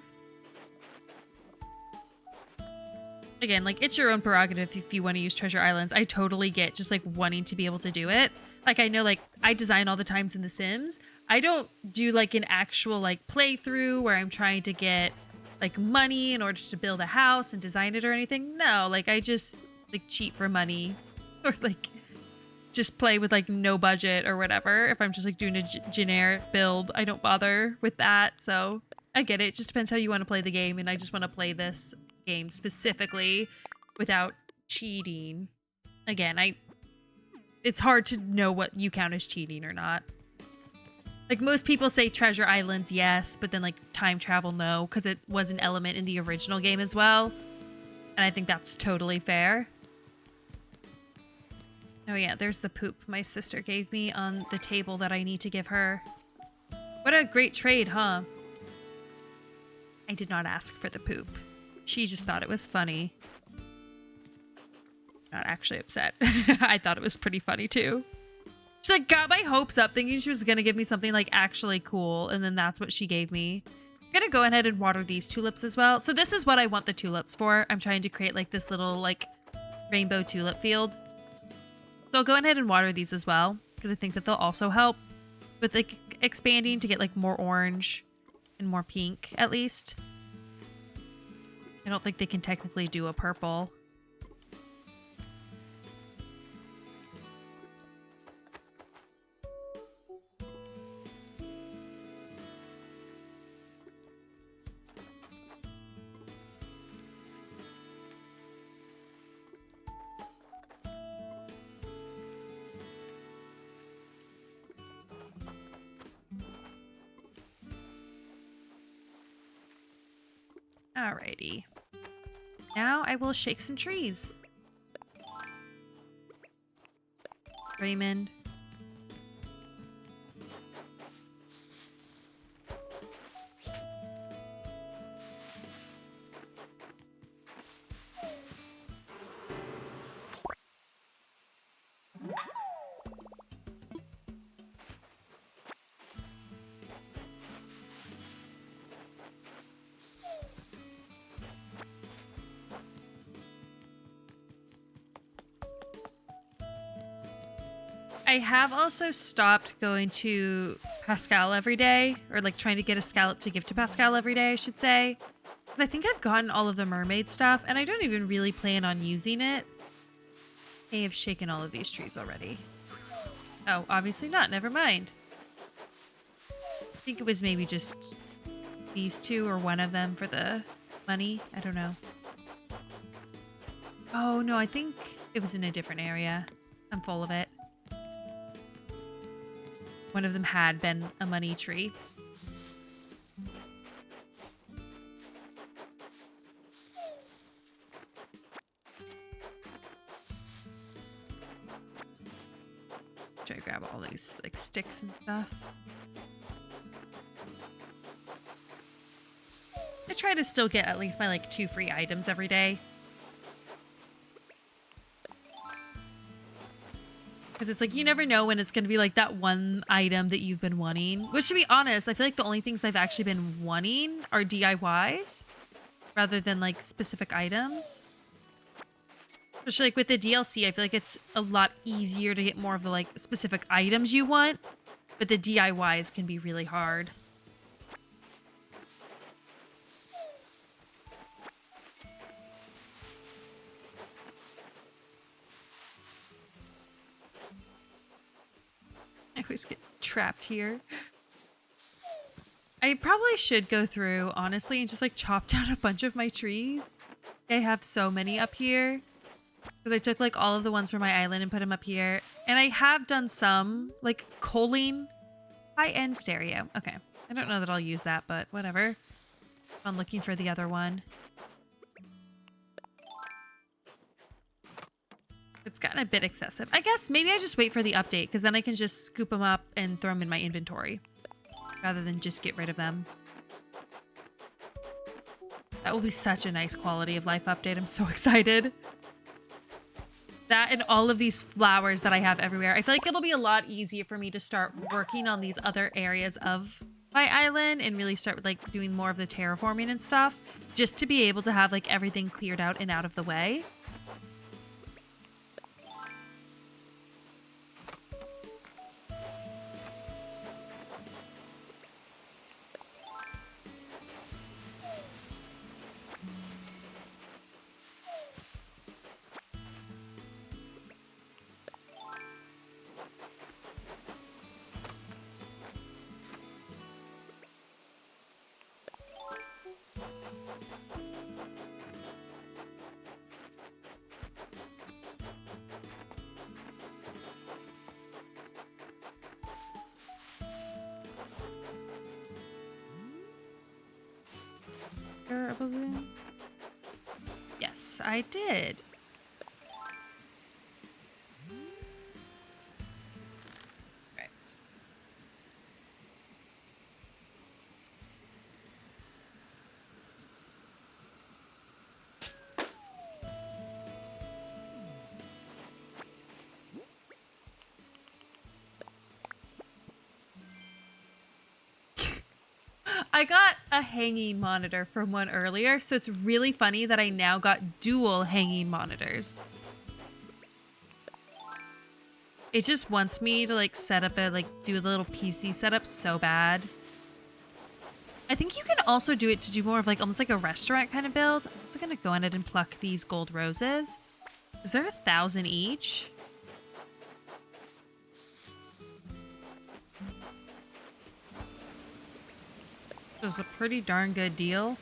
Again, like, it's your own prerogative if you want to use treasure islands. I totally get just, like, wanting to be able to do it. Like, I know, like, I design all the times in The Sims. I don't do, like, an actual, like, playthrough where I'm trying to get, like, money in order to build a house and design it or anything. No, like, I just, like, cheat for money. Or, like, just play with, like, no budget or whatever. If I'm just, like, doing a generic build, I don't bother with that. So, I get it. It just depends how you want to play the game, and I just want to play this game specifically without cheating. Again, it's hard to know what you count as cheating or not. Like, most people say treasure islands, yes, but then, like, time travel, no, because it was an element in the original game as well. And I think that's totally fair. Oh yeah, there's the poop my sister gave me on the table that I need to give her. What a great trade, huh? I did not ask for the poop. She just thought it was funny. Not actually upset. I thought it was pretty funny too. She like got my hopes up thinking she was gonna give me something like actually cool, and then that's what she gave me. I'm gonna go ahead and water these tulips as well. So this is what I want the tulips for. I'm trying to create like this little like rainbow tulip field. So I'll go ahead and water these as well, because I think that they'll also help with like expanding to get like more orange and more pink at least. I don't think they can technically do a purple. Alrighty. Now I will shake some trees. Raymond. I have also stopped going to Pascal every day, or like trying to get a scallop to give to Pascal every day, I should say. Because I think I've gotten all of the mermaid stuff, and I don't even really plan on using it. I have shaken all of these trees already. Oh, obviously not. Never mind. I think it was maybe just these two or one of them for the money. I don't know. Oh, no, I think it was in a different area. I'm full of it. One of them had been a money tree. Try to grab all these like sticks and stuff. I try to still get at least my like 2 free items every day. Because it's like, you never know when it's going to be like that one item that you've been wanting. Which, to be honest, I feel like the only things I've actually been wanting are DIYs rather than like specific items. Especially like with the DLC, I feel like it's a lot easier to get more of the like specific items you want. But the DIYs can be really hard. I always get trapped here. I probably should go through, honestly, and just like chop down a bunch of my trees. I have so many up here. Because I took like all of the ones from my island and put them up here. And I have done some, like choline high-end stereo. Okay. I don't know that I'll use that, but whatever. I'm looking for the other one. It's gotten a bit excessive. I guess maybe I just wait for the update, because then I can just scoop them up and throw them in my inventory rather than just get rid of them. That will be such a nice quality of life update. I'm so excited. That and all of these flowers that I have everywhere. I feel like it'll be a lot easier for me to start working on these other areas of my island and really start like doing more of the terraforming and stuff, just to be able to have like everything cleared out and out of the way. a balloon? Yes, I did. Right. I got a hanging monitor from one earlier, so it's really funny that I now got dual hanging monitors. It just wants me to like set up do a little PC setup so bad. I think you can also do it to do more of like almost like a restaurant kind of build. I'm also gonna go on it and pluck these gold roses. Is there 1,000 each? This is a pretty darn good deal.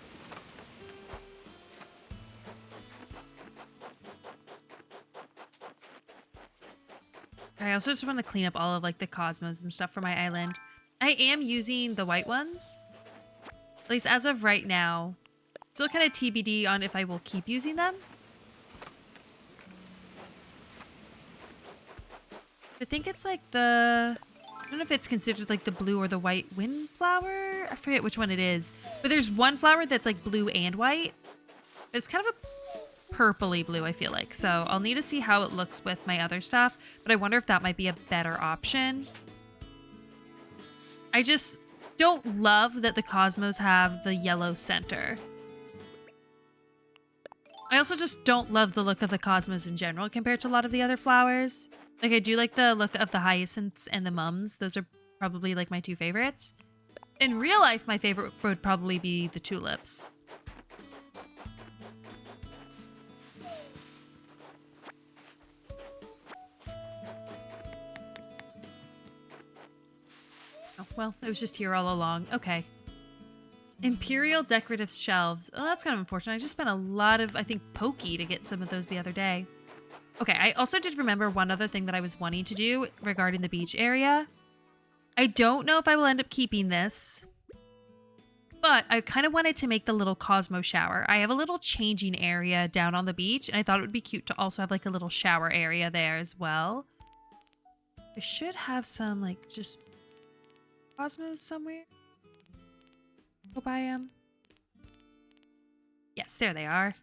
I also just want to clean up all of like the cosmos and stuff for my island. I am using the white ones. At least as of right now. Still kind of TBD on if I will keep using them. I think it's like I don't know if it's considered like the blue or the white windflower. I forget which one it is. But there's one flower that's like blue and white. It's kind of a purpley blue, I feel like. So I'll need to see how it looks with my other stuff. But I wonder if that might be a better option. I just don't love that the cosmos have the yellow center. I also just don't love the look of the cosmos in general compared to a lot of the other flowers. Like, I do like the look of the hyacinths and the mums. Those are probably like my two favorites. In real life, my favorite would probably be the tulips. Oh, well, it was just here all along. Okay. Imperial decorative shelves. Oh, that's kind of unfortunate. I just spent a lot of, I think, pokey to get some of those the other day. Okay, I also did remember one other thing that I was wanting to do regarding the beach area. I don't know if I will end up keeping this, but I kind of wanted to make the little Cosmo shower. I have a little changing area down on the beach, and I thought it would be cute to also have like a little shower area there as well. I should have some like just Cosmos somewhere. Go buy them. Yes, there they are.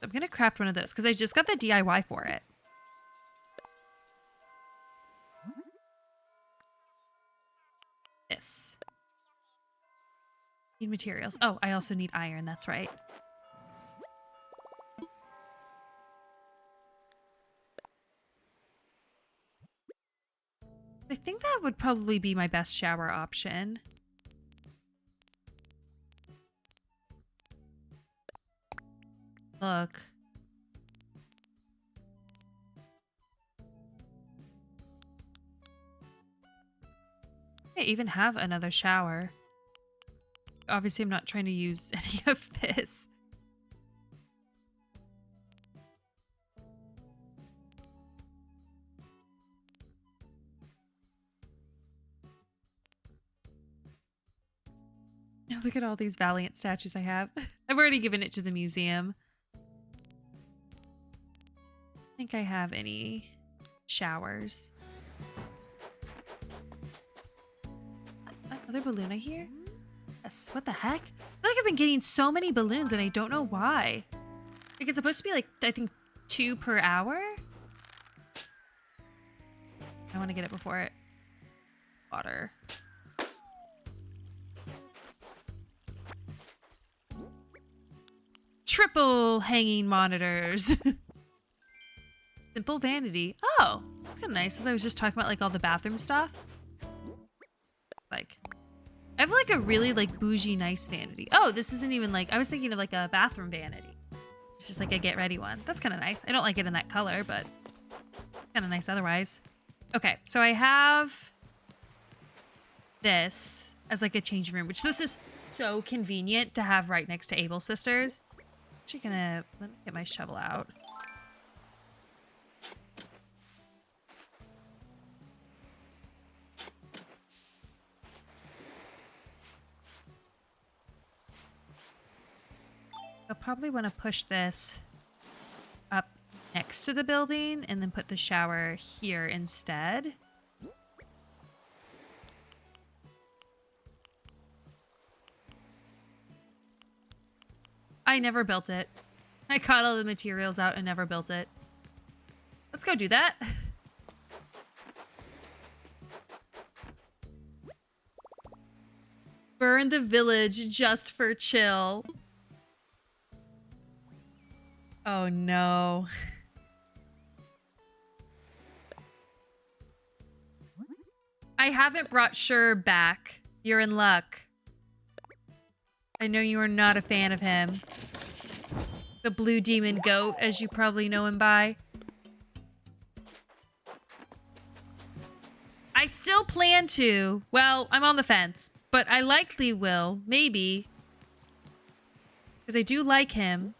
I'm gonna craft one of those because I just got the DIY for it. This. Need materials. Oh, I also need iron, that's right. I think that would probably be my best shower option. Look. I even have another shower. Obviously, I'm not trying to use any of this. Look at all these Valiant statues I have. I've already given it to the museum. I think I have any showers. Another balloon I hear? Yes, what the heck? I feel like I've been getting so many balloons and I don't know why. Like, it's supposed to be like, I think 2 per hour? I want to get it before it... Water. Triple hanging monitors. Simple vanity. Oh, that's kind of nice. As I was just talking about like all the bathroom stuff. Like, I have like a really like bougie nice vanity. Oh, this isn't even like, I was thinking of like a bathroom vanity. It's just like a get ready one. That's kind of nice. I don't like it in that color, but kind of nice otherwise. Okay, so I have this as like a changing room, which this is so convenient to have right next to Able Sisters. Actually gonna, let me get my shovel out. I'll probably want to push this up next to the building and then put the shower here instead. I never built it. I cut all the materials out and never built it. Let's go do that. Burn the village just for chill. Oh no. I haven't brought Sure back. You're in luck. I know you are not a fan of him. The blue demon goat, as you probably know him by. I still plan to. Well, I'm on the fence, but I likely will. Maybe. Because I do like him.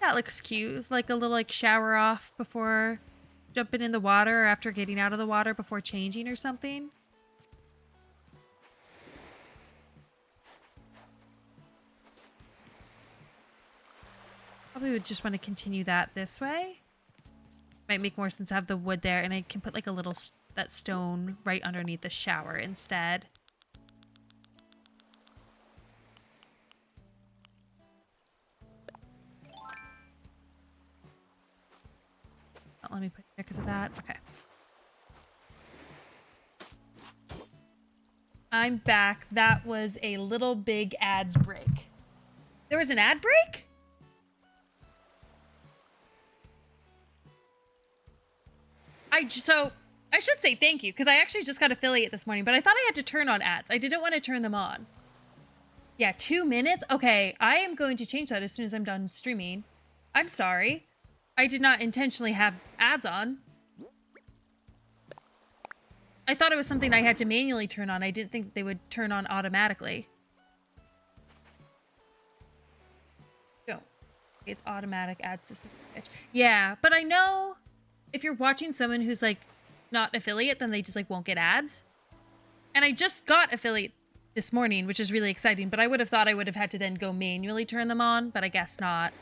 That looks cute. It's like a little like shower off before jumping in the water or after getting out of the water before changing or something. Probably would just want to continue that this way. Might make more sense to have the wood there, and I can put like a little that stone right underneath the shower instead. Let me put it there because of that. Okay. I'm back. That was a little big ads break. There was an ad break? So I should say thank you because I actually just got affiliate this morning, but I thought I had to turn on ads. I didn't want to turn them on. Yeah, 2 minutes? Okay, I am going to change that as soon as I'm done streaming. I'm sorry. I did not intentionally have ads on. I thought it was something I had to manually turn on. I didn't think they would turn on automatically. No. It's automatic ad system. Yeah, but I know if you're watching someone who's like not affiliate, then they just like won't get ads. And I just got affiliate this morning, which is really exciting, but I would have thought I would have had to then go manually turn them on, but I guess not.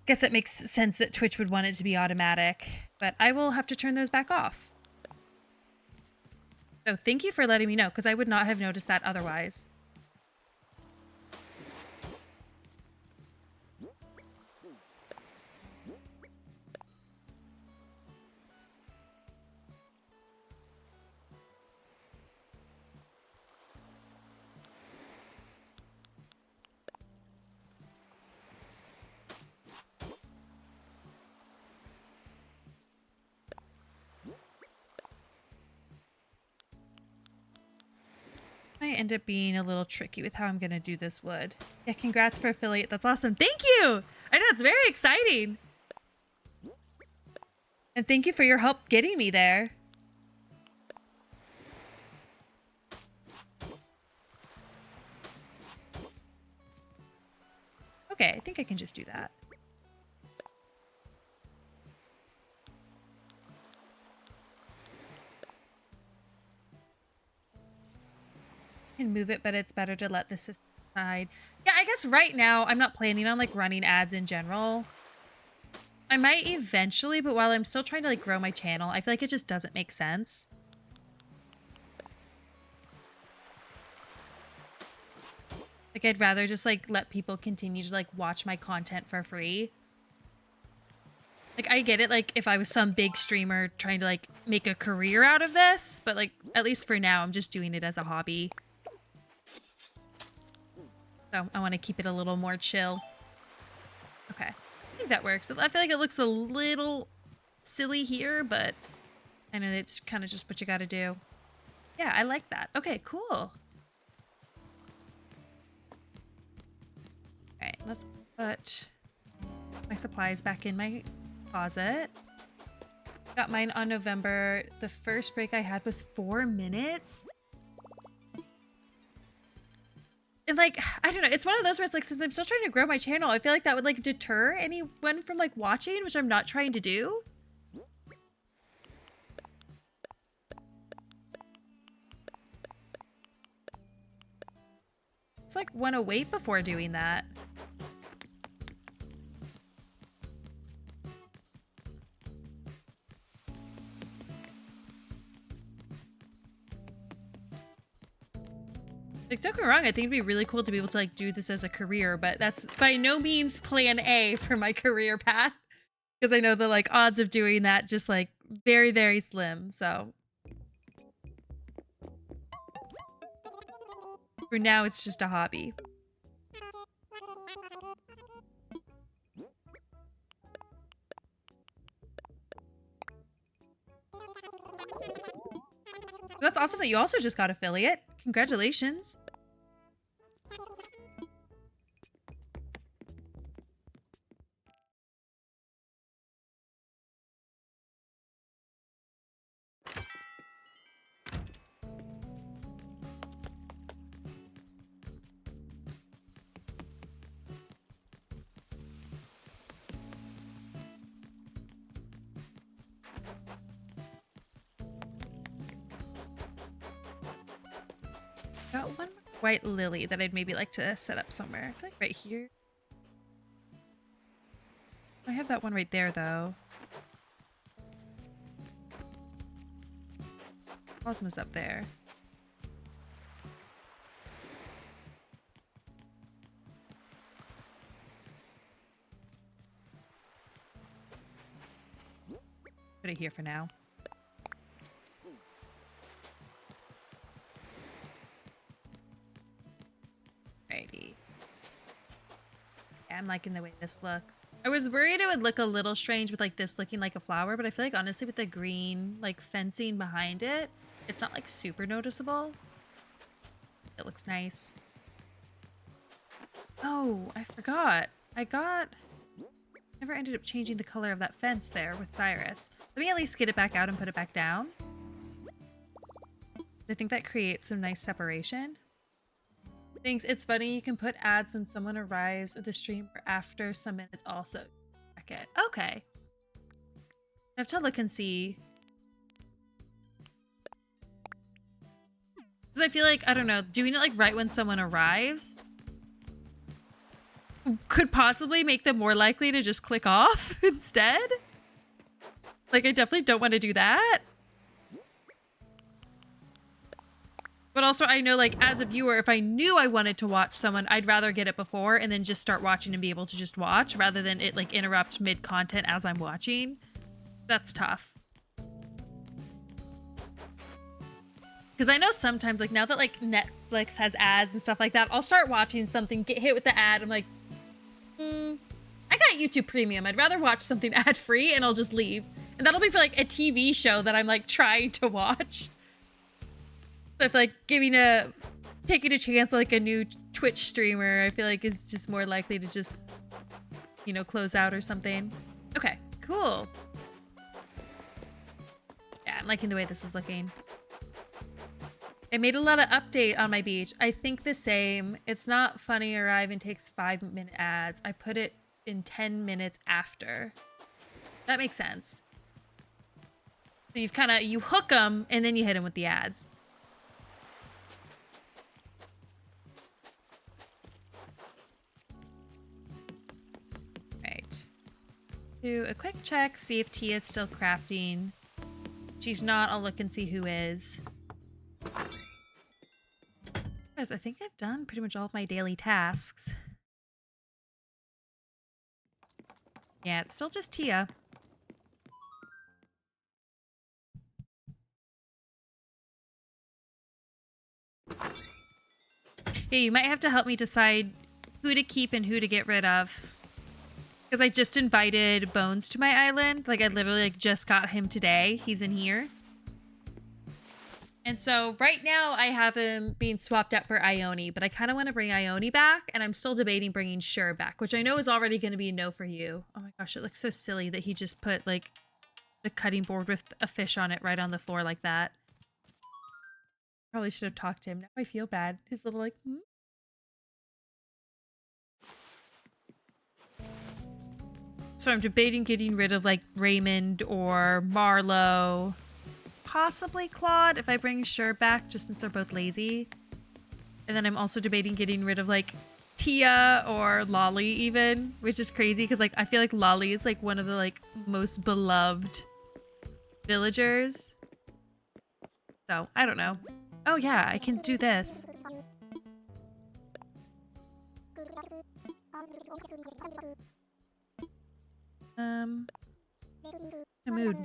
Guess that makes sense that Twitch would want it to be automatic, but I will have to turn those back off. So thank you for letting me know, because I would not have noticed that otherwise. Might end up being a little tricky with how I'm gonna do this wood. Yeah, congrats for affiliate. That's awesome. Thank you! I know, it's very exciting. And thank you for your help getting me there. Okay, I think I can just do that. Can move it, but it's better to let the system decide. Yeah, I guess right now I'm not planning on like running ads in general. I might eventually, but while I'm still trying to like grow my channel, I feel like it just doesn't make sense. Like I'd rather just like let people continue to like watch my content for free. Like I get it, like if I was some big streamer trying to like make a career out of this, but like at least for now I'm just doing it as a hobby. So I want to keep it a little more chill. Okay, I think that works. I feel like it looks a little silly here, but I know it's kind of just what you got to do. Yeah, I like that. Okay, cool. All right, let's put my supplies back in my closet. Got mine on November. The first break I had was 4 minutes. And like, I don't know, it's one of those where it's like, since I'm still trying to grow my channel, I feel like that would like deter anyone from like watching, which I'm not trying to do. It's like want to wait before doing that. Like, don't get me wrong, I think it'd be really cool to be able to like do this as a career, but that's by no means plan A for my career path. Because I know the like odds of doing that just like very, very slim. So for now, it's just a hobby. That's awesome that you also just got affiliate. Congratulations. Got one white lily that I'd maybe like to set up somewhere. I feel like right here. I have that one right there though. Cosmos up there. Put it here for now. Alrighty. Yeah, I'm liking the way this looks. I was worried it would look a little strange with like this looking like a flower, but I feel like honestly with the green like fencing behind it, it's not like super noticeable. It looks nice. Oh, I forgot. Never ended up changing the color of that fence there with Cyrus. Let me at least get it back out and put it back down. I think that creates some nice separation. Thanks. It's funny you can put ads when someone arrives at the stream or after some minutes also. Check it. Okay. I have to look and see. Because I feel like, I don't know, doing it like right when someone arrives could possibly make them more likely to just click off instead. Like, I definitely don't want to do that. But also, I know, like, as a viewer, if I knew I wanted to watch someone, I'd rather get it before and then just start watching and be able to just watch rather than it, like, interrupt mid-content as I'm watching. That's tough. Because I know sometimes, like, now that, like, Netflix has ads and stuff like that, I'll start watching something, get hit with the ad, I'm like, I got YouTube Premium. I'd rather watch something ad-free, and I'll just leave. And that'll be for, like, a TV show that I'm, like, trying to watch. So I feel like taking a chance like a new Twitch streamer, I feel like is just more likely to just, you know, close out or something. Okay, cool. Yeah, I'm liking the way this is looking. It made a lot of update on my beach. I think the same. It's not funny or I even takes 5-minute ads. I put it in 10 minutes after. That makes sense. So you hook them and then you hit them with the ads. Right. Do a quick check, see if Tia's still crafting. If she's not, I'll look and see who is. Guys, I think I've done pretty much all of my daily tasks. Yeah, it's still just Tia. Yeah, you might have to help me decide who to keep and who to get rid of. Because I just invited Bones to my island. Like, I literally like, just got him today. He's in here. And so right now I have him being swapped out for Ione, but I kind of want to bring Ione back, and I'm still debating bringing Sure back, which I know is already going to be a no for you. Oh my gosh, it looks so silly that he just put like the cutting board with a fish on it right on the floor like that. Probably should have talked to him. Now I feel bad. His little like, So I'm debating getting rid of like Raymond or Marlo. Possibly Claude if I bring Sure back, just since they're both lazy. And then I'm also debating getting rid of like Tia or Lolly even, which is crazy because like I feel like Lolly is like one of the like most beloved villagers. So I don't know. Oh yeah, I can do this. A mood.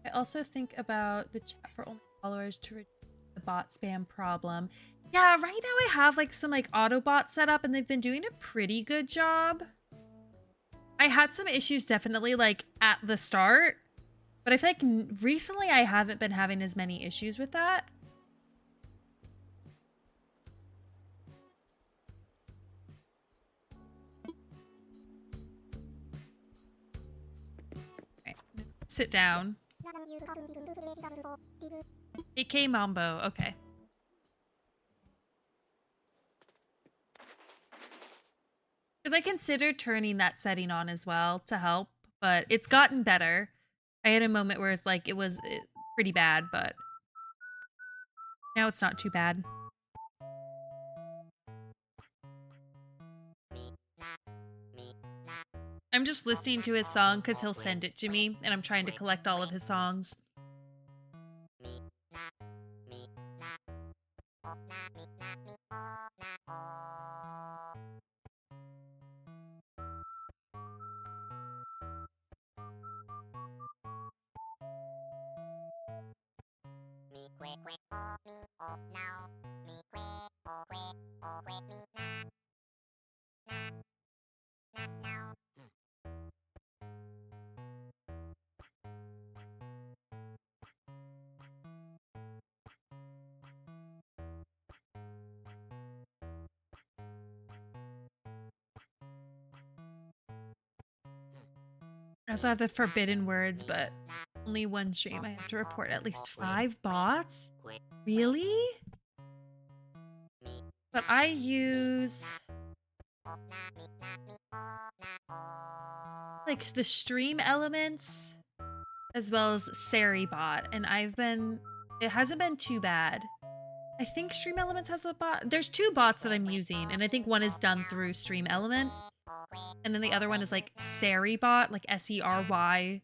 I also think about the chat for only followers to reduce the bot spam problem. Yeah, right now I have like some like auto bots set up and they've been doing a pretty good job. I had some issues definitely like at the start, but I feel like recently I haven't been having as many issues with that. Okay, sit down. AK Mambo, okay. Because I considered turning that setting on as well to help, but it's gotten better. I had a moment where it's like it was pretty bad, but now it's not too bad. I'm just listening to his song because he'll send it to me, and I'm trying to collect all of his songs. I also have the forbidden words, but only one stream. I have to report at least 5 bots? Really? But I use like the stream elements as well as Seribot, and it hasn't been too bad. I think Stream Elements has the bot. There's 2 bots that I'm using, and I think one is done through Stream Elements. And then the other one is like Serybot, like SERY_bot.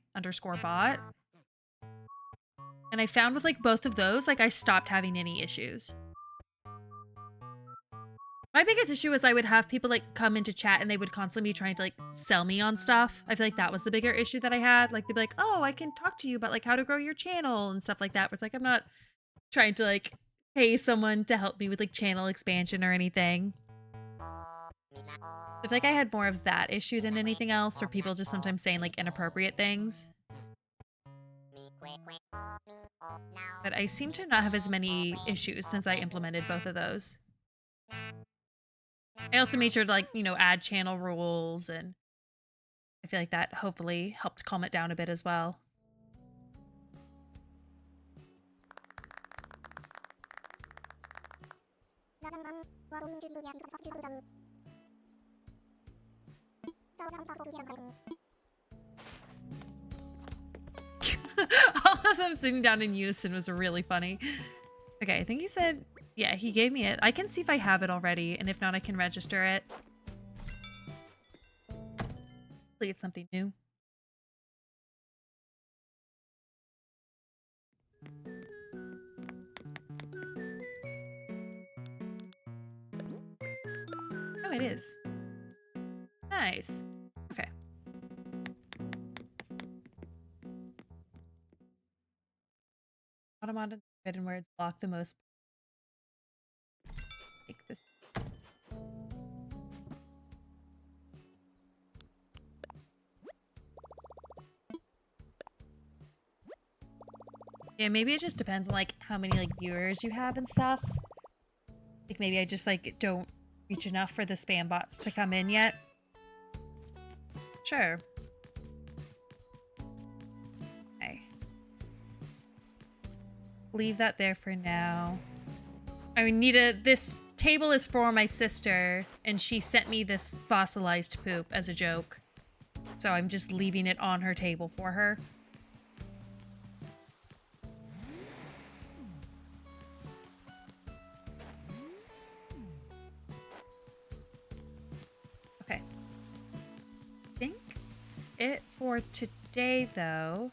And I found with like both of those, like I stopped having any issues. My biggest issue was I would have people like come into chat and they would constantly be trying to like sell me on stuff. I feel like that was the bigger issue that I had. Like they'd be like, oh, I can talk to you about like how to grow your channel and stuff like that. But it's like, I'm not trying to like pay someone to help me with like channel expansion or anything. I feel like I had more of that issue than anything else, or people just sometimes saying like inappropriate things. But I seem to not have as many issues since I implemented both of those. I also made sure to like, you know, add channel rules, and I feel like that hopefully helped calm it down a bit as well. All of them sitting down in unison was really funny. Okay, I think he said, yeah, he gave me it. I can see if I have it already, and if not, I can register it. Hopefully it's something new. Oh, it is. Nice. Okay. Automated forbidden words block the most. Take this. Yeah, maybe it just depends on like how many like viewers you have and stuff. Like maybe I just like don't reach enough for the spam bots to come in yet. Sure. Okay. Leave that there for now. I need this table is for my sister, and she sent me this fossilized poop as a joke. So I'm just leaving it on her table for her. Okay. I think that's it for today, though.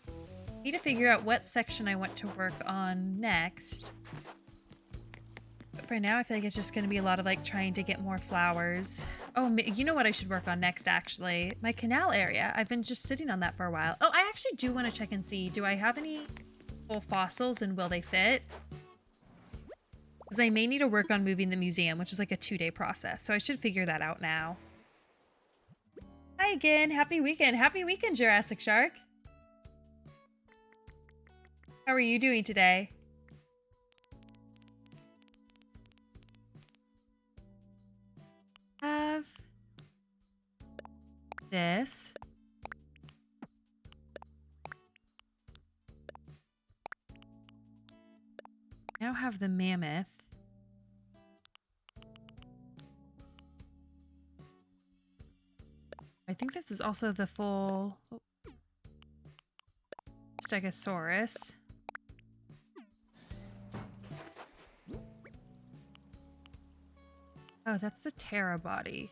Need to figure out what section I want to work on next. But for now, I feel like it's just going to be a lot of like trying to get more flowers. Oh, you know what I should work on next, actually? My canal area. I've been just sitting on that for a while. Oh, I actually do want to check and see. Do I have any full fossils and will they fit? Because I may need to work on moving the museum, which is like a 2-day process. So I should figure that out now. Hi again. Happy weekend. Happy weekend, Jurassic Shark. How are you doing today? Have this. Now have the mammoth. I think this is also the full Stegosaurus. Oh, that's the Terra body.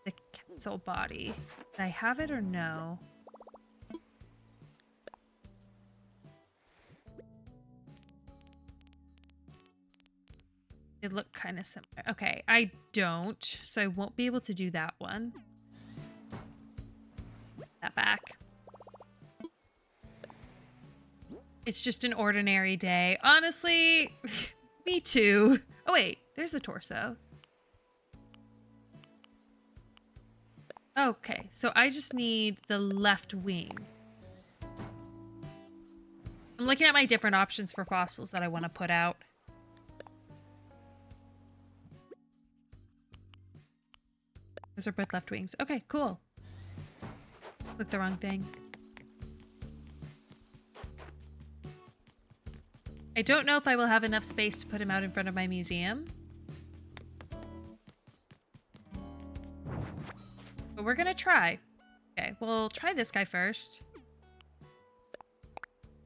The Quetzal body. Did I have it or no? They look kind of similar. Okay, I don't, so I won't be able to do that one. That back. It's just an ordinary day. Honestly, me too. Oh wait, there's the torso. Okay, so I just need the left wing. I'm looking at my different options for fossils that I want to put out. Those are both left wings. Okay, cool. Clicked the wrong thing. I don't know if I will have enough space to put him out in front of my museum. But we're gonna try. Okay, we'll try this guy first.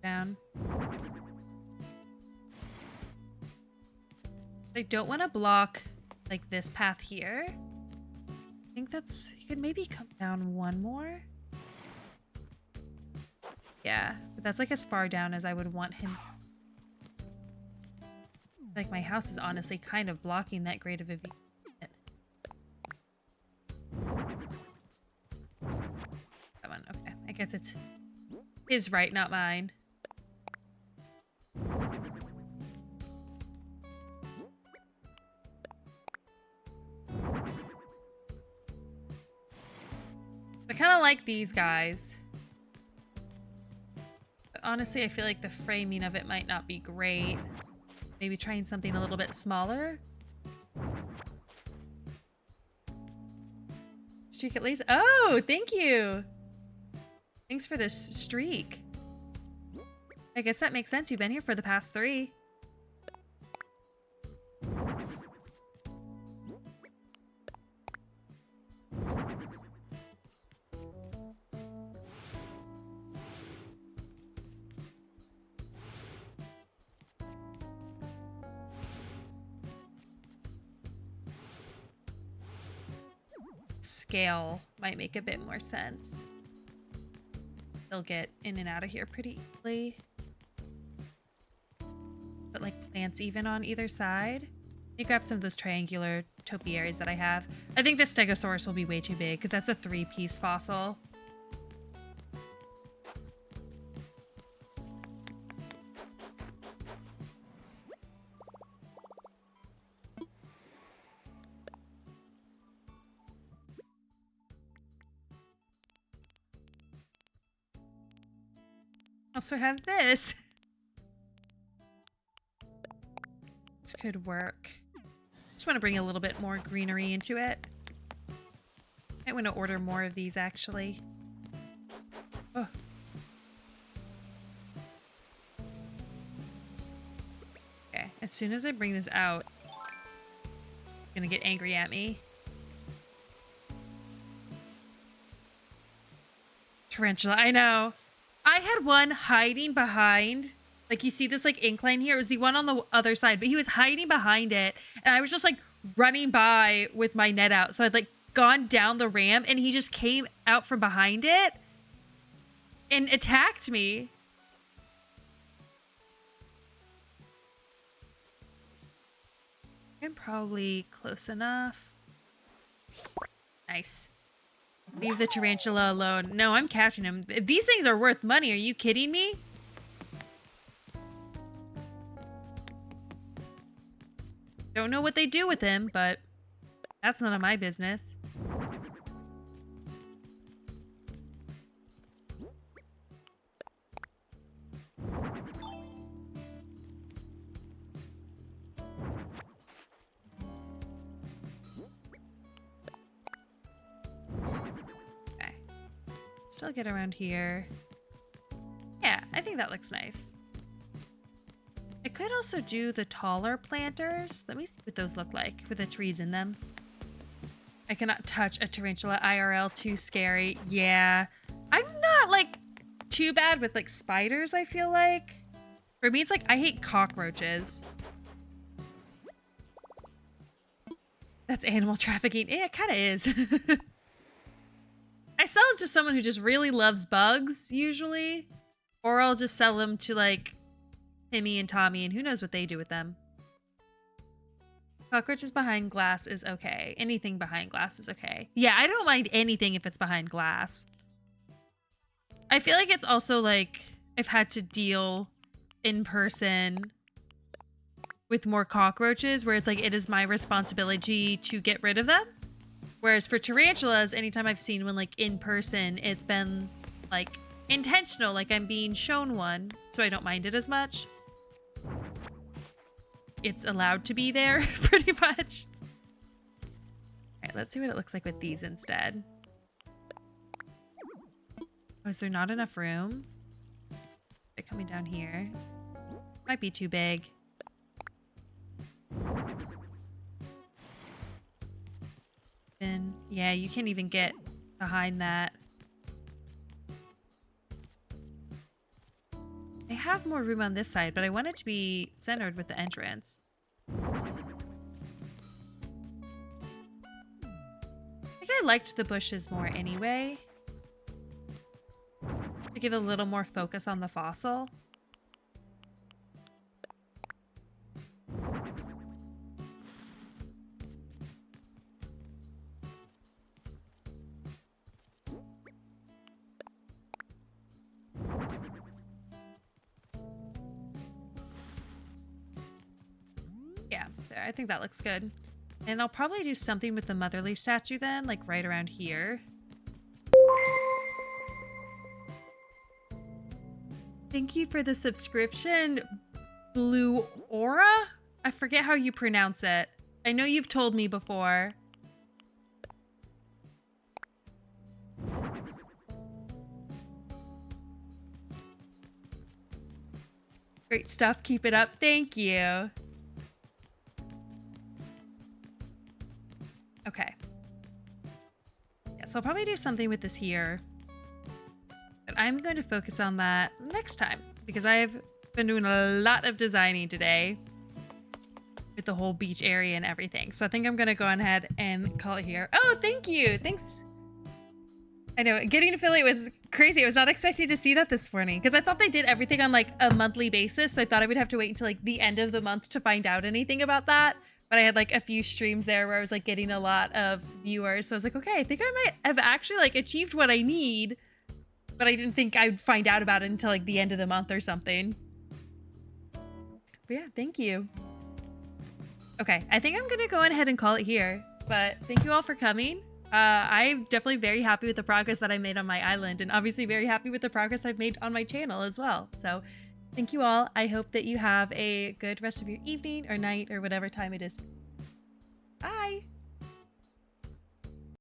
Down. I don't want to block like this path here. I think that's, you could maybe come down one more. Yeah, but that's like as far down as I would want him. Like my house is honestly kind of blocking that great of a view. That one, okay. I guess it's his right, not mine. I kind of like these guys. But honestly, I feel like the framing of it might not be great. Maybe trying something a little bit smaller. Streak at least. Oh, thank you. Thanks for this streak. I guess that makes sense. You've been here for the past 3. Scale might make a bit more sense. They'll get in and out of here pretty easily. But like plants even on either side. Let me grab some of those triangular topiaries that I have. I think the Stegosaurus will be way too big because that's a 3-piece fossil. Also have this. This could work. Just want to bring a little bit more greenery into it. I want to order more of these actually. Oh. Okay, as soon as I bring this out, it's gonna get angry at me. Tarantula, I know. I had one hiding behind, like you see this like incline here. It was the one on the other side, but he was hiding behind it. And I was just like running by with my net out. So I'd like gone down the ramp and he just came out from behind it and attacked me. I'm probably close enough. Nice. Leave the tarantula alone. No, I'm catching him. These things are worth money. Are you kidding me? Don't know what they do with him, but that's none of my business. Still get around here. Yeah, I think that looks nice. I could also do the taller planters. Let me see what those look like with the trees in them. I cannot touch a tarantula IRL, too scary. Yeah, I'm not like too bad with like spiders, I feel like. For me, it's like I hate cockroaches. That's animal trafficking. Yeah, it kind of is. I sell it to someone who just really loves bugs, usually. Or I'll just sell them to, like, Timmy and Tommy, and who knows what they do with them. Cockroaches behind glass is okay. Anything behind glass is okay. Yeah, I don't mind anything if it's behind glass. I feel like it's also, like, I've had to deal in person with more cockroaches, where it's like, it is my responsibility to get rid of them. Whereas for tarantulas, anytime I've seen one like in person, it's been like intentional, like I'm being shown one, so I don't mind it as much. It's allowed to be there, pretty much. All right, let's see what it looks like with these instead. Oh, is there not enough room? They're coming down here. Might be too big. Yeah, you can't even get behind that. I have more room on this side, but I want it to be centered with the entrance. I think I liked the bushes more anyway. To give a little more focus on the fossil. I think that looks good. And I'll probably do something with the motherly statue then, like right around here. Thank you for the subscription, Blue Aura? I forget how you pronounce it. I know you've told me before. Great stuff. Keep it up. Thank you. Okay. Yeah, so I'll probably do something with this here. But I'm going to focus on that next time because I've been doing a lot of designing today with the whole beach area and everything. So I think I'm going to go ahead and call it here. Oh, thank you. Thanks. I know getting affiliate was crazy. I was not expecting to see that this morning because I thought they did everything on like a monthly basis. So I thought I would have to wait until like the end of the month to find out anything about that. But I had like a few streams there where I was like getting a lot of viewers. So I was like, okay, I think I might have actually like achieved what I need. But I didn't think I'd find out about it until like the end of the month or something. But yeah, thank you. Okay, I think I'm gonna go ahead and call it here. But thank you all for coming. I'm definitely very happy with the progress that I made on my island, and obviously very happy with the progress I've made on my channel as well. So thank you all. I hope that you have a good rest of your evening or night or whatever time it is. Bye!